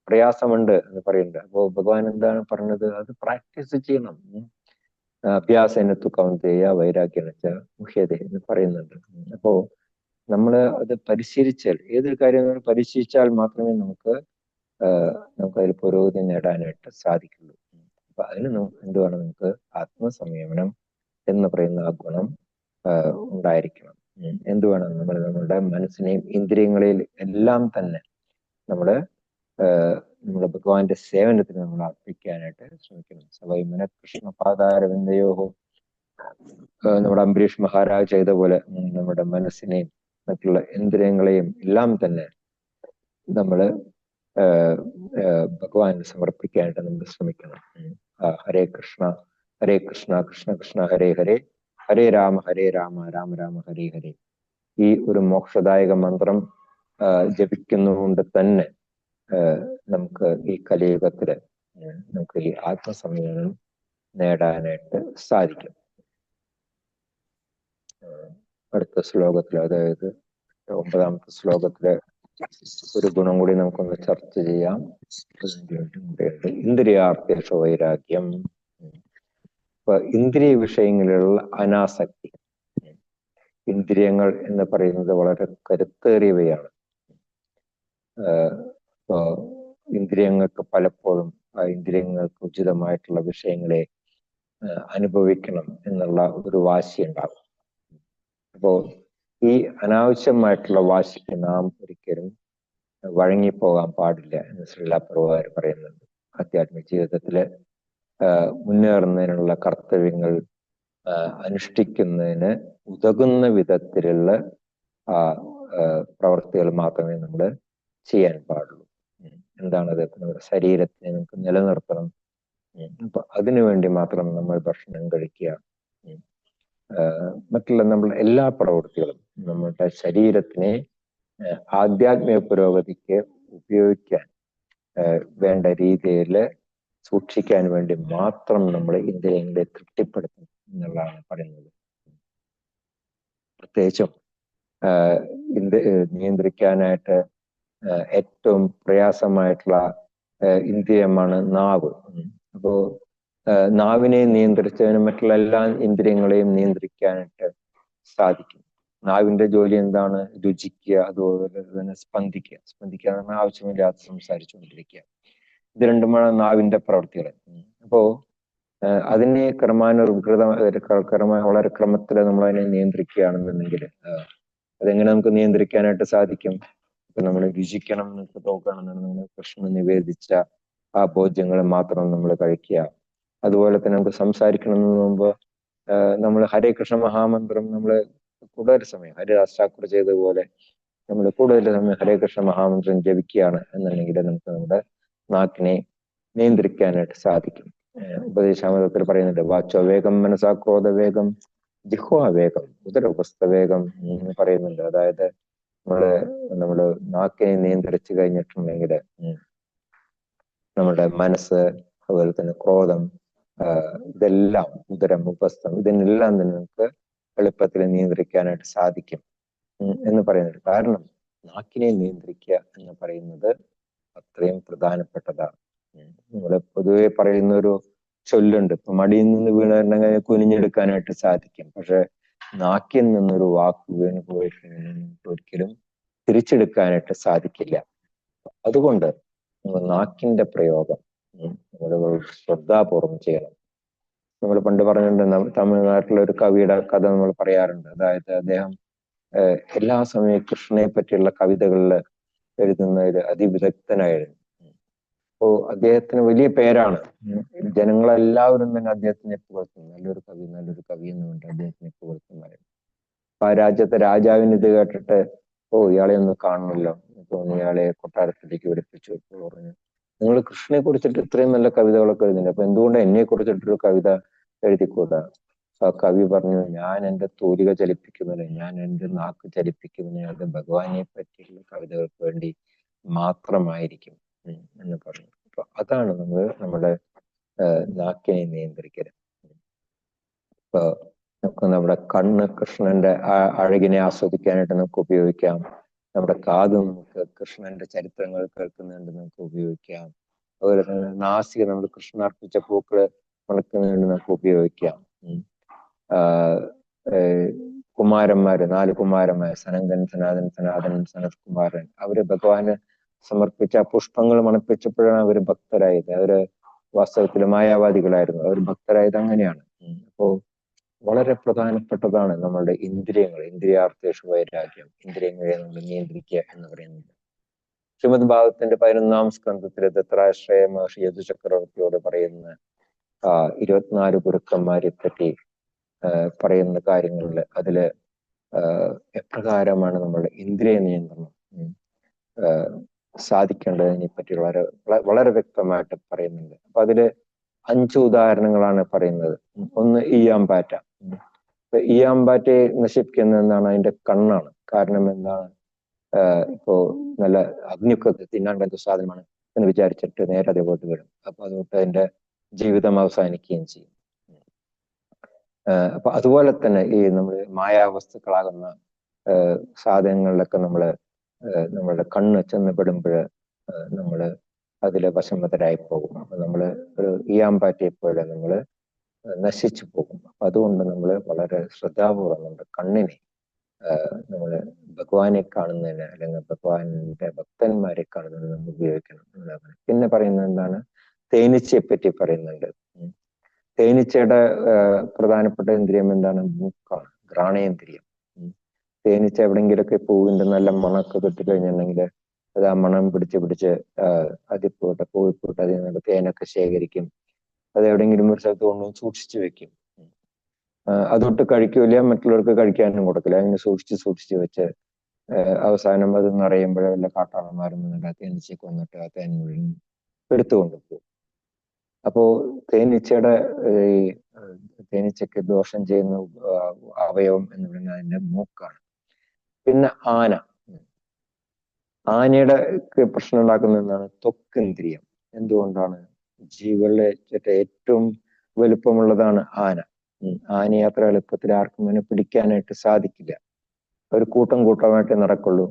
S1: പ്രയാസമുണ്ട് എന്ന് പറയുന്നുണ്ട്. അപ്പോ ഭഗവാൻ എന്താണ് പറഞ്ഞത്? അത് പ്രാക്ടീസ് ചെയ്യണം. അഭ്യാസനത്തു കൗന്ദേയ വൈരാഗ്യനച്ച മുഖ്യത എന്ന് പറയുന്നുണ്ട്. അപ്പോ നമ്മള് അത് പരിശീലിച്ചാൽ, ഏതൊരു കാര്യം പരിശീലിച്ചാൽ മാത്രമേ നമുക്ക് അതിൽ പുരോഗതി നേടാനായിട്ട് സാധിക്കുള്ളൂ. അപ്പൊ അതിന് എന്തുവേണം? നമുക്ക് ആത്മസംയമനം എന്ന് പറയുന്ന ആ ഗുണം ഉണ്ടായിരിക്കണം. എന്തുവേണം? നമ്മളുടെ മനസ്സിനെയും ഇന്ദ്രിയങ്ങളെയും എല്ലാം തന്നെ നമ്മുടെ ഭഗവാന്റെ സേവനത്തിന് നമ്മൾ അർപ്പിക്കാനായിട്ട് ശ്രമിക്കണം. സവൈമന കൃഷ്ണപാദാരവിന്ദയോഹോ, നമ്മുടെ അംബരീഷ് മഹാരാജ് ചെയ്ത പോലെ നമ്മുടെ മനസ്സിനെയും മറ്റുള്ള ഇന്ദ്രിയങ്ങളെയും എല്ലാം തന്നെ നമ്മള് ഭഗവാന് സമർപ്പിക്കാനായിട്ട് നമ്മൾ ശ്രമിക്കണം. ഹരേ കൃഷ്ണ കൃഷ്ണ കൃഷ്ണ ഹരേ ഹരേ, ഹരേ രാമ രാമ രാമ ഹരേ ഹരേ. ഈ ഒരു മോക്ഷദായക മന്ത്രം ജപിക്കുന്നതുകൊണ്ട് തന്നെ നമുക്ക് ഈ കലിയുഗത്തില് നമുക്ക് ഈ ആത്മസംയമനം നേടാനായിട്ട് സാധിക്കും. അടുത്ത ശ്ലോകത്തിൽ, അതായത് 9-ാമത്തെ ശ്ലോകത്തില് ഒരു ഗുണം കൂടി നമുക്കൊന്ന് ചർച്ച ചെയ്യാം. ഇന്ദ്രിയാർത്ഥേഷു വൈരാഗ്യം. ഇപ്പൊ ഇന്ദ്രിയ വിഷയങ്ങളിലുള്ള അനാസക്തി. ഇന്ദ്രിയങ്ങൾ എന്ന് പറയുന്നത് വളരെ കരുത്തേറിയവയാണ്. ഇന്ദ്രിയങ്ങൾക്ക് പലപ്പോഴും ആ ഇന്ദ്രിയങ്ങൾക്ക് ഉചിതമായിട്ടുള്ള വിഷയങ്ങളെ അനുഭവിക്കണം എന്നുള്ള ഒരു വാശി ഉണ്ടാകും. അപ്പോ ഈ അനാവശ്യമായിട്ടുള്ള വാശിക്ക് നാം ഒരിക്കലും വഴങ്ങിപ്പോകാൻ പാടില്ല എന്ന് ശ്രീല പ്രഭുപാദർ പറയുന്നുണ്ട്. ആധ്യാത്മിക ജീവിതത്തില് മുന്നേറുന്നതിനുള്ള കർത്തവ്യങ്ങൾ അനുഷ്ഠിക്കുന്നതിന് ഉതകുന്ന വിധത്തിലുള്ള പ്രവൃത്തികൾ മാത്രമേ നമ്മൾ ചെയ്യാൻ പാടുള്ളൂ. എന്താണത്? നമ്മുടെ ശരീരത്തിനെ നമുക്ക് നിലനിർത്തണം. അപ്പൊ അതിനുവേണ്ടി മാത്രം നമ്മൾ ഭക്ഷണം കഴിക്കുക. മറ്റുള്ള നമ്മൾ എല്ലാ പ്രവൃത്തികളും നമ്മുടെ ശരീരത്തിനെ ആധ്യാത്മിക പുരോഗതിക്ക് ഉപയോഗിക്കാൻ വേണ്ട രീതിയിൽ സൂക്ഷിക്കാൻ വേണ്ടി മാത്രം നമ്മൾ ഇന്ദ്രിയങ്ങളെ തൃപ്തിപ്പെടുത്തും എന്നുള്ളതാണ് പറയുന്നത്. പ്രത്യേകിച്ചും നിയന്ത്രിക്കാനായിട്ട് ഏറ്റവും പ്രയാസമായിട്ടുള്ള ഇന്ദ്രിയമാണ് നാവ്. അപ്പോ നാവിനെ നിയന്ത്രിച്ചതിന് മറ്റുള്ള എല്ലാ ഇന്ദ്രിയങ്ങളെയും നിയന്ത്രിക്കാനായിട്ട് സാധിക്കും. നാവിന്റെ ജോലി എന്താണ്? രുചിക്കുക, അതുപോലെ തന്നെ സ്പന്ദിക്കുക. സ്പന്ദിക്കുക എന്ന് പറഞ്ഞാൽ ആവശ്യമില്ലാതെ സംസാരിച്ചുകൊണ്ടിരിക്കുക. ഇത് രണ്ടുമാണ് നാവിന്റെ പ്രവൃത്തികൾ. അപ്പോ അതിനെ വളരെ ക്രമത്തിൽ നമ്മൾ അതിനെ നിയന്ത്രിക്കുകയാണെന്നുണ്ടെങ്കിൽ അതെങ്ങനെ നമുക്ക് നിയന്ത്രിക്കാനായിട്ട് സാധിക്കും? ഇപ്പൊ നമ്മൾ രുചിക്കണം എന്നൊക്കെ നോക്കുകയാണെന്നുണ്ടെങ്കിൽ നമ്മൾ കൃഷ്ണന് നിവേദിച്ച ആ ഭോജ്യങ്ങൾ മാത്രം നമ്മൾ കഴിക്കുക. അതുപോലെ തന്നെ നമുക്ക് സംസാരിക്കണമെന്ന് മുമ്പ് നമ്മൾ ഹരേ കൃഷ്ണ മഹാമന്ത്രം നമ്മൾ കൂടുതൽ സമയം ഹരിദാസ് ഠാക്കൂർ ചെയ്തതുപോലെ നമ്മൾ കൂടുതൽ സമയം ഹരേ കൃഷ്ണ മഹാമന്ത്രം ജപിക്കുകയാണ് എന്നുണ്ടെങ്കിൽ നമുക്ക് നമ്മുടെ നാക്കിനെ നിയന്ത്രിക്കാനായിട്ട് സാധിക്കും. ഉപദേശാമൃതത്തിൽ പറയുന്നുണ്ട്, വാച്ചോ വേഗം മനസാ ക്രോധ വേഗം ജിഹ്വാ വേഗം ഉദര ഉപസ്ഥ വേഗം എന്ന് പറയുന്നുണ്ട്. അതായത് നമ്മള് നാക്കിനെ നിയന്ത്രിച്ചു കഴിഞ്ഞിട്ടുണ്ടെങ്കിൽ നമ്മുടെ മനസ്സ്, അതുപോലെ തന്നെ ക്രോധം, ഇതെല്ലാം ഉദരം ഉപസ്ഥം ഇതിനെല്ലാം തന്നെ നമുക്ക് എളുപ്പത്തിൽ നിയന്ത്രിക്കാനായിട്ട് സാധിക്കും എന്ന് പറയുന്നുണ്ട്. കാരണം നാക്കിനെ നിയന്ത്രിക്കുക എന്ന് പറയുന്നത് അത്രയും പ്രധാനപ്പെട്ടതാണ്. നമ്മള് പൊതുവെ പറയുന്ന ഒരു ചൊല്ലുണ്ട്, ഇപ്പൊ മടിയിൽ നിന്ന് വീണിട്ടുണ്ടെങ്കിൽ കുനിഞ്ഞെടുക്കാനായിട്ട് സാധിക്കും. പക്ഷെ നാക്കിൽ നിന്നൊരു വാക്ക് വീണ് പോയിട്ടുണ്ടെങ്കിൽ ഒരിക്കലും തിരിച്ചെടുക്കാനായിട്ട് സാധിക്കില്ല. അതുകൊണ്ട് നാക്കിന്റെ പ്രയോഗം നമ്മൾ ശ്രദ്ധാപൂർവം ചെയ്യണം. നമ്മൾ പണ്ട് പറഞ്ഞിട്ടുണ്ട്, തമിഴ്നാട്ടിലെ ഒരു കവിയുടെ കഥ നമ്മൾ പറയാറുണ്ട്. അതായത് അദ്ദേഹം എല്ലാ സമയവും കൃഷ്ണനെ പറ്റിയുള്ള കവിതകളിൽ എഴുതുന്നതിൽ അതിവിദഗ്ധനായിരുന്നു. അപ്പോ അദ്ദേഹത്തിന് വലിയ പേരാണ്. ജനങ്ങളെല്ലാവരും തന്നെ അദ്ദേഹത്തിനെ പുകഴ്ത്തുന്നു. നല്ലൊരു കവി എന്ന് പറഞ്ഞിട്ട് അദ്ദേഹത്തിനെ പുകഴ്ത്തുന്നതായിരുന്നു. അപ്പൊ ആ രാജ്യത്തെ രാജാവിന് ഇത് കേട്ടിട്ട്, ഇയാളെ ഒന്ന് കാണണമല്ലോ തോന്നി ഇയാളെ കൊട്ടാരത്തിലേക്ക് വിളിപ്പിച്ചു. പറഞ്ഞു, നിങ്ങൾ കൃഷ്ണനെ കുറിച്ചിട്ട് ഇത്രയും നല്ല കവിതകളൊക്കെ എഴുതുന്നുണ്ട്, അപ്പൊ എന്തുകൊണ്ട് എന്നെ കുറിച്ചിട്ടൊരു കവിത എഴുതിക്കൂടാ? ആ കവി പറഞ്ഞു, ഞാൻ എൻ്റെ തൂലിക ചലിപ്പിക്കുന്നത്, ഞാൻ എൻ്റെ നാക്ക് ചലിപ്പിക്കുന്നത് അത് ഭഗവാനെ പറ്റിയുള്ള കവിതകൾക്ക് വേണ്ടി മാത്രമായിരിക്കും എന്ന് പറഞ്ഞു. അപ്പൊ അതാണ് നമ്മുടെ നാക്കിനെ നിയന്ത്രിക്കല്. ഇപ്പൊ നമുക്ക് നമ്മുടെ കണ്ണ് കൃഷ്ണന്റെ അഴകിനെ ആസ്വദിക്കാനായിട്ട് നമുക്ക് ഉപയോഗിക്കാം. നമ്മുടെ കാത് നമുക്ക് കൃഷ്ണന്റെ ചരിത്രങ്ങൾ കേൾക്കുന്നുണ്ട് നമുക്ക് ഉപയോഗിക്കാം. അതുപോലെ തന്നെ നാസിക നമ്മൾ കൃഷ്ണൻ അർപ്പിച്ച പൂക്കള് മണക്കുന്നതുകൊണ്ട് നമുക്ക് ഉപയോഗിക്കാം. കുമാരന്മാര്, 4 കുമാരന്മാര്, സനന്ദൻ, സനാതൻ, സനത് കുമാരൻ, അവര് ഭഗവാന് സമർപ്പിച്ച പുഷ്പങ്ങൾ മണപ്പിച്ചപ്പോഴാണ് അവര് ഭക്തരായത്. അവര് വാസ്തവത്തിൽ മായാവാദികളായിരുന്നു, അവർ ഭക്തരായത് അങ്ങനെയാണ്. അപ്പോ വളരെ പ്രധാനപ്പെട്ടതാണ് നമ്മളുടെ ഇന്ദ്രിയങ്ങൾ, ഇന്ദ്രിയാർത്ഥേഷു വൈരാഗ്യം, ഇന്ദ്രിയങ്ങളെ നമ്മൾ നിയന്ത്രിക്കുക എന്ന് പറയുന്നത്. ശ്രീമദ് ഭാഗവതത്തിന്റെ 11-ാം സ്കന്ധത്തില് ദത്താത്രേയ മഹർഷി യദു ചക്രവർത്തിയോട് പറയുന്ന 24 ഗുരുക്കന്മാരെ പറ്റി പറയുന്ന കാര്യങ്ങളിൽ അതില് എപ്രകാരമാണ് നമ്മളുടെ ഇന്ദ്രിയ നിയന്ത്രണം സാധിക്കേണ്ടതിനെ പറ്റി വളരെ വ്യക്തമായിട്ട് പറയുന്നുണ്ട്. അപ്പൊ അതില് 5 ഉദാഹരണങ്ങളാണ് പറയുന്നത്. ഒന്ന് ഈയാമ്പാറ്റ. ഈയാമ്പാറ്റയെ നശിപ്പിക്കുന്നത് എന്താണ്? അതിന്റെ കണ്ണാണ്. കാരണം എന്താണ്? ഇപ്പോ നല്ല അഗ്നിയൊക്കെ തിന്നാൻ പറ്റുന്ന സാധനമാണ് എന്ന് വിചാരിച്ചിട്ട് നേരെ അതേപോട്ട് വരും. അപ്പൊ അതുകൊണ്ട് അതിന്റെ ജീവിതം അവസാനിക്കുകയും ചെയ്യും. അപ്പൊ അതുപോലെ തന്നെ ഈ നമ്മൾ മായാവസ്തുക്കളാകുന്ന സാധനങ്ങളിലൊക്കെ നമ്മളുടെ കണ്ണ് ചെന്ന് പെടുമ്പോൾ നമ്മള് അതില് വശംവതരായി പോകും. അപ്പൊ നമ്മള് ഒരു ഈയാമ്പാറ്റയെ പോലെ നമ്മള് നശിച്ചു പോകും. അപ്പൊ അതുകൊണ്ട് നമ്മൾ വളരെ ശ്രദ്ധാപൂർവ്വം നമ്മുടെ കണ്ണിനെ നമ്മള് ഭഗവാനെ കാണുന്നതിന് അല്ലെങ്കിൽ ഭഗവാന്റെ ഭക്തന്മാരെ കാണുന്നതിന് നമ്മൾ ഉപയോഗിക്കണം എന്നുള്ളതാണ്. പിന്നെ പറയുന്നത് എന്താണ്? തേനീച്ചയെ പറ്റി പറയുന്നുണ്ട്. തേനീച്ചയുടെ പ്രധാനപ്പെട്ട ഇന്ദ്രിയം എന്താണ്? മൂക്കാണ്, ഘ്രാണേന്ദ്രിയം. തേനീച്ച എവിടെങ്കിലൊക്കെ പൂവിന്റെ നല്ല മണമൊക്കെ കിട്ടിക്കഴിഞ്ഞിട്ടുണ്ടെങ്കിൽ അത് ആ മണം പിടിച്ച് അതിൽ പോയിട്ട് പൂവിൽ പോയിട്ട് അതിൽ നിന്ന് തേനൊക്കെ ശേഖരിക്കും. അത് എവിടെയെങ്കിലും ഒരു സ്ഥലത്ത് കൊണ്ടുവന്ന് സൂക്ഷിച്ചു വെക്കും. അതൊട്ട് കഴിക്കൂല, മറ്റുള്ളവർക്ക് കഴിക്കാനും കൊടുക്കില്ല. അങ്ങനെ സൂക്ഷിച്ച് വെച്ച് അവസാനം അത് നിറയുമ്പോഴേ വല്ല കാട്ടാളന്മാരും തേനീച്ചയെ കൊന്നിട്ട് ആ തേൻ മുഴുവൻ എടുത്തുകൊണ്ട് പോകും. അപ്പോ തേനീച്ചയുടെ ഈ തേനീച്ചയ്ക്ക് ദോഷം ചെയ്യുന്ന അവയവം എന്ന് പറയുന്നത് അതിന്റെ മൂക്കാണ്. പിന്നെ ആനയുടെ പ്രശ്നം ഉണ്ടാക്കുന്ന എന്താണ്? ത്വക്കിന്ദ്രിയം. എന്തുകൊണ്ടാണ്? ജീവികളിലെ ഏറ്റവും വലുപ്പമുള്ളതാണ് ആന. ആനയെ അത്ര എളുപ്പത്തിൽ ആർക്കും അതിനെ പിടിക്കാനായിട്ട് സാധിക്കില്ല. ഒരു കൂട്ടമായിട്ടേ നടക്കുള്ളൂ.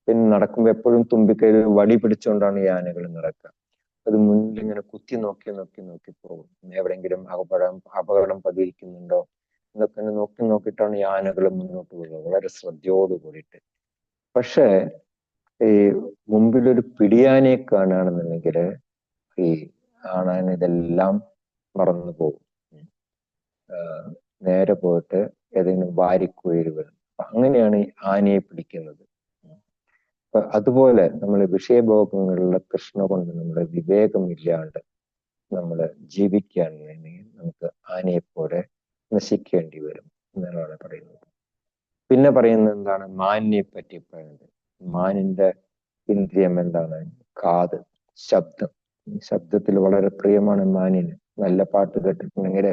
S1: പിന്നെ നടക്കുമ്പോൾ എപ്പോഴും തുമ്പിക്കൈയിൽ വടി പിടിച്ചുകൊണ്ടാണ് ഈ ആനകൾ നടക്കുക. അത് മുന്നിൽ ഇങ്ങനെ കുത്തി നോക്കി പോകും. എവിടെയെങ്കിലും അപകടം പതിയിരിക്കുന്നുണ്ടോ എന്നൊക്കെ നോക്കിയിട്ടാണ് ഈ ആനകൾ മുന്നോട്ട് പോകുന്നത്, വളരെ ശ്രദ്ധയോട് കൂടിയിട്ട്. പക്ഷേ ഈ മുമ്പിലൊരു പിടിയാനയെ കാണുകയാണെന്നുണ്ടെങ്കിൽ ഈ ആണാൻ ഇതെല്ലാം മറന്നു പോകും. നേരെ പോയിട്ട് ഏതെങ്കിലും വാരിക്കുഴലുകൾ. അങ്ങനെയാണ് ഈ ആനയെ പിടിക്കുന്നത്. അതുപോലെ നമ്മൾ വിഷയഭോഗങ്ങളിലുള്ള തൃഷ്ണ കൊണ്ട് നമ്മുടെ വിവേകമില്ലാണ്ട് നമ്മൾ ജീവിക്കുകയാണെന്നുണ്ടെങ്കിൽ നമുക്ക് ആനയെപ്പോലെ നശിക്കേണ്ടി വരും എന്നാണ് പറയുന്നത്. പിന്നെ പറയുന്നത് എന്താണ്? മാനിനെ പറ്റി പറയുന്നത്. മാനിന്റെ ഇന്ദ്രിയം എന്താണ്? കാത്, ശബ്ദം. ശബ്ദത്തിൽ വളരെ പ്രിയമാണ് മാനിന്. നല്ല പാട്ട് കേട്ടിട്ടുണ്ടെങ്കിൽ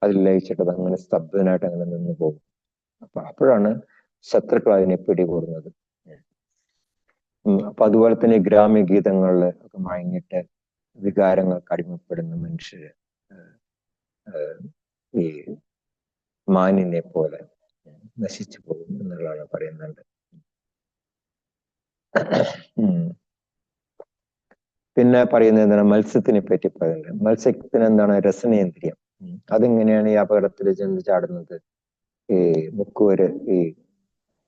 S1: അതിൽ ലയിച്ചിട്ട് അങ്ങനെ സ്തബ്ധനായിട്ട് അങ്ങനെ നിന്ന് പോകും. അപ്പോഴാണ് ശത്രുക്കൾ അതിനെ പിടികൂടുന്നത്. അപ്പൊ അതുപോലെ തന്നെ ഗ്രാമ്യ ഗീതങ്ങളിൽ ഒക്കെ മയങ്ങിട്ട് വികാരങ്ങൾക്ക് അടിമപ്പെടുന്ന മനുഷ്യര് ഈ മാനിനെ പോലെ നശിച്ചു പോകും എന്നുള്ളതാണ് പറയുന്നുണ്ട്. പിന്നെ പറയുന്നത് എന്താണ്? മത്സ്യത്തിനെ പറ്റി പറയുന്നത്. മത്സ്യത്തിന് എന്താണ്? രസനേന്ദ്രിയം. അതെങ്ങനെയാണ് ഈ അപകടത്തിൽ ചെന്ന് ചാടുന്നത്? ഈ മുക്കുവര് ഈ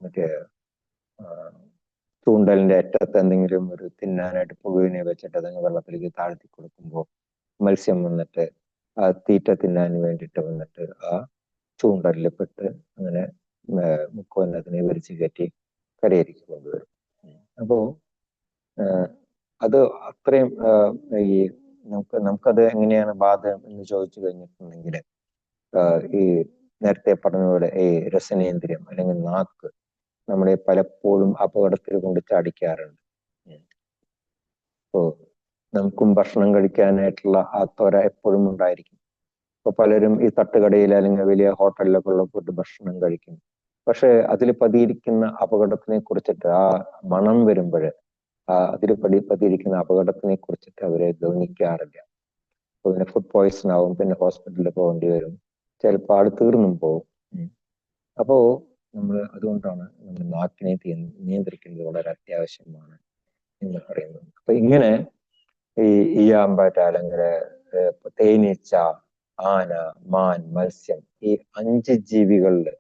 S1: മറ്റേ ചൂണ്ടലിന്റെ അറ്റത്ത് എന്തെങ്കിലും ഒരു തിന്നാനായിട്ട് പുഴുവിനെ വെച്ചിട്ട് അതങ്ങ് വെള്ളത്തിലേക്ക് താഴ്ത്തി കൊടുക്കുമ്പോൾ മത്സ്യം വന്നിട്ട് ആ തീറ്റ തിന്നാൻ വേണ്ടിയിട്ട് വന്നിട്ട് ആ ചൂണ്ടലിൽ പെട്ട് അങ്ങനെ മുക്കുവൻ അതിനെ വലിച്ചു കയറ്റി കരയിലേക്ക് കൊണ്ടുവരും. അപ്പോ അത് അത്രയും ഈ നമുക്കത് എങ്ങനെയാണ് ബാധകം എന്ന് ചോദിച്ചു കഴിഞ്ഞിട്ടുണ്ടെങ്കിൽ ഈ നേരത്തെ പറഞ്ഞ പോലെ ഈ രസനേന്ദ്രിയം അല്ലെങ്കിൽ നാക്ക് നമ്മളെ പലപ്പോഴും അപകടത്തിൽ കൊണ്ട് ചാടിക്കാറുണ്ട്. അപ്പോൾ നമുക്കും ഭക്ഷണം കഴിക്കാനായിട്ടുള്ള ആ ത്വര എപ്പോഴും ഉണ്ടായിരിക്കും. ഇപ്പൊ പലരും ഈ തട്ടുകടയിൽ അല്ലെങ്കിൽ വലിയ ഹോട്ടലിലൊക്കെ ഉള്ള ഫുഡ് ഭക്ഷണം കഴിക്കും. പക്ഷെ അതിൽ പതിയിരിക്കുന്ന അപകടത്തിനെ കുറിച്ചിട്ട് ആ മണം വരുമ്പോൾ അതിൽ പതിയിരിക്കുന്ന അപകടത്തിനെ കുറിച്ചിട്ട് അവരെ ഗൗനിക്കാറില്ല. അപ്പൊ പിന്നെ ഫുഡ് പോയിസൺ ആവും, പിന്നെ ഹോസ്പിറ്റലിൽ പോകേണ്ടി വരും, ചിലപ്പോൾ ആൾ തീർന്നും പോകും. അപ്പോ നമ്മൾ അതുകൊണ്ടാണ് നമ്മൾ നാക്കിനെ നിയന്ത്രിക്കുന്നത് വളരെ അത്യാവശ്യമാണ് എന്ന് പറയുന്നത്. അപ്പൊ ഇങ്ങനെ ഈ ഈയാമ്പാറ്റ അല്ലെങ്കിൽ തേനീച്ച, ആന, മാൻ, മത്സ്യം, ഈ 5 ജീവികളില്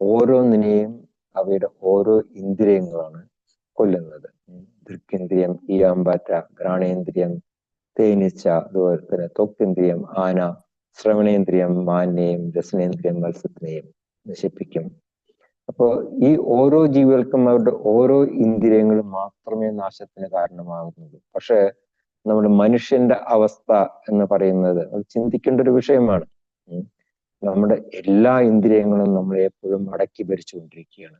S1: ഓരോന്നിനെയും അവയുടെ ഓരോ ഇന്ദ്രിയങ്ങളാണ് കൊല്ലുന്നത്. ദൃക്കേന്ദ്രിയം ഈയാമ്പാറ്റ, ഘ്രാണേന്ദ്രിയം തേനീച്ച, അതുപോലെ തന്നെ ത്വക്കേന്ദ്രിയം ആന, ശ്രവണേന്ദ്രിയം മാനിനെയും രസനേന്ദ്രിയം മത്സ്യത്തിനെയും നശിപ്പിക്കും. അപ്പോൾ ഈ ഓരോ ജീവികൾക്കും അവരുടെ ഓരോ ഇന്ദ്രിയങ്ങളും മാത്രമേ നാശത്തിന് കാരണമാകുന്നുള്ളൂ. പക്ഷെ നമ്മുടെ മനുഷ്യന്റെ അവസ്ഥ എന്ന് പറയുന്നത് അത് ചിന്തിക്കേണ്ട ഒരു വിഷയമാണ്. നമ്മുടെ എല്ലാ ഇന്ദ്രിയങ്ങളും നമ്മളെ എപ്പോഴും അടക്കി ഭരിച്ചുകൊണ്ടിരിക്കുകയാണ്.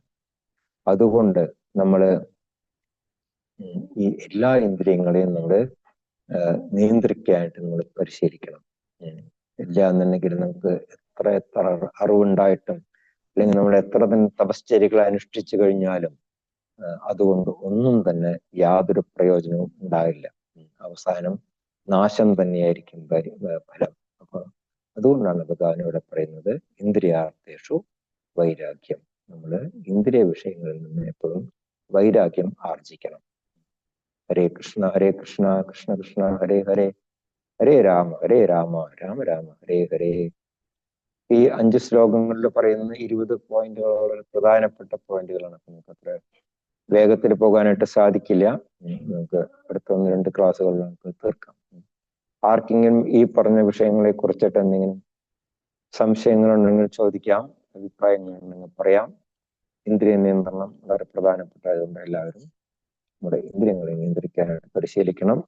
S1: അതുകൊണ്ട് നമ്മള് ഈ എല്ലാ ഇന്ദ്രിയങ്ങളെയും നമ്മൾ നിയന്ത്രിക്കാനായിട്ട് നമ്മൾ പരിശീലിക്കണം. ഇല്ല എന്നുണ്ടെങ്കിൽ നമുക്ക് എത്ര അറിവുണ്ടായിട്ടും അല്ലെങ്കിൽ നമ്മൾ എത്ര തന്നെ തപശ്ചര്യകൾ അനുഷ്ഠിച്ചു കഴിഞ്ഞാലും അതുകൊണ്ട് ഒന്നും തന്നെ യാതൊരു പ്രയോജനവും ഉണ്ടാവില്ല. അവസാനം നാശം തന്നെയായിരിക്കും ഫലം. അപ്പൊ അതുകൊണ്ടാണ് ഭഗവാൻ ഇവിടെ പറയുന്നത് ഇന്ദ്രിയാർത്ഥേഷു വൈരാഗ്യം. നമ്മൾ ഇന്ദ്രിയ വിഷയങ്ങളിൽ നിന്ന് എപ്പോഴും വൈരാഗ്യം ആർജിക്കണം. ഹരേ കൃഷ്ണ കൃഷ്ണ കൃഷ്ണ ഹരേ ഹരേ, ഹരേ രാമ രാമ രാമ ഹരേ ഹരേ. ഈ 5 ശ്ലോകങ്ങളിൽ പറയുന്ന 20 പോയിന്റുകൾ പ്രധാനപ്പെട്ട പോയിന്റുകളാണ്. നമുക്ക് അത്ര വേഗത്തിൽ പോകാനായിട്ട് സാധിക്കില്ല. നമുക്ക് അടുത്ത 1-2 ക്ലാസ്സുകളിൽ നമുക്ക് തീർക്കാം. ആർക്കെങ്കിലും ഈ പറഞ്ഞ വിഷയങ്ങളെ കുറിച്ചിട്ട് എന്തെങ്കിലും സംശയങ്ങളുണ്ടെങ്കിൽ ചോദിക്കാം, അഭിപ്രായങ്ങളുണ്ടെങ്കിൽ പറയാം. ഇന്ദ്രിയ നിയന്ത്രണം വളരെ പ്രധാനപ്പെട്ടതുകൊണ്ട് എല്ലാവരും നമ്മുടെ ഇന്ദ്രിയങ്ങളെ നിയന്ത്രിക്കാനായിട്ട് പരിശീലിക്കണം.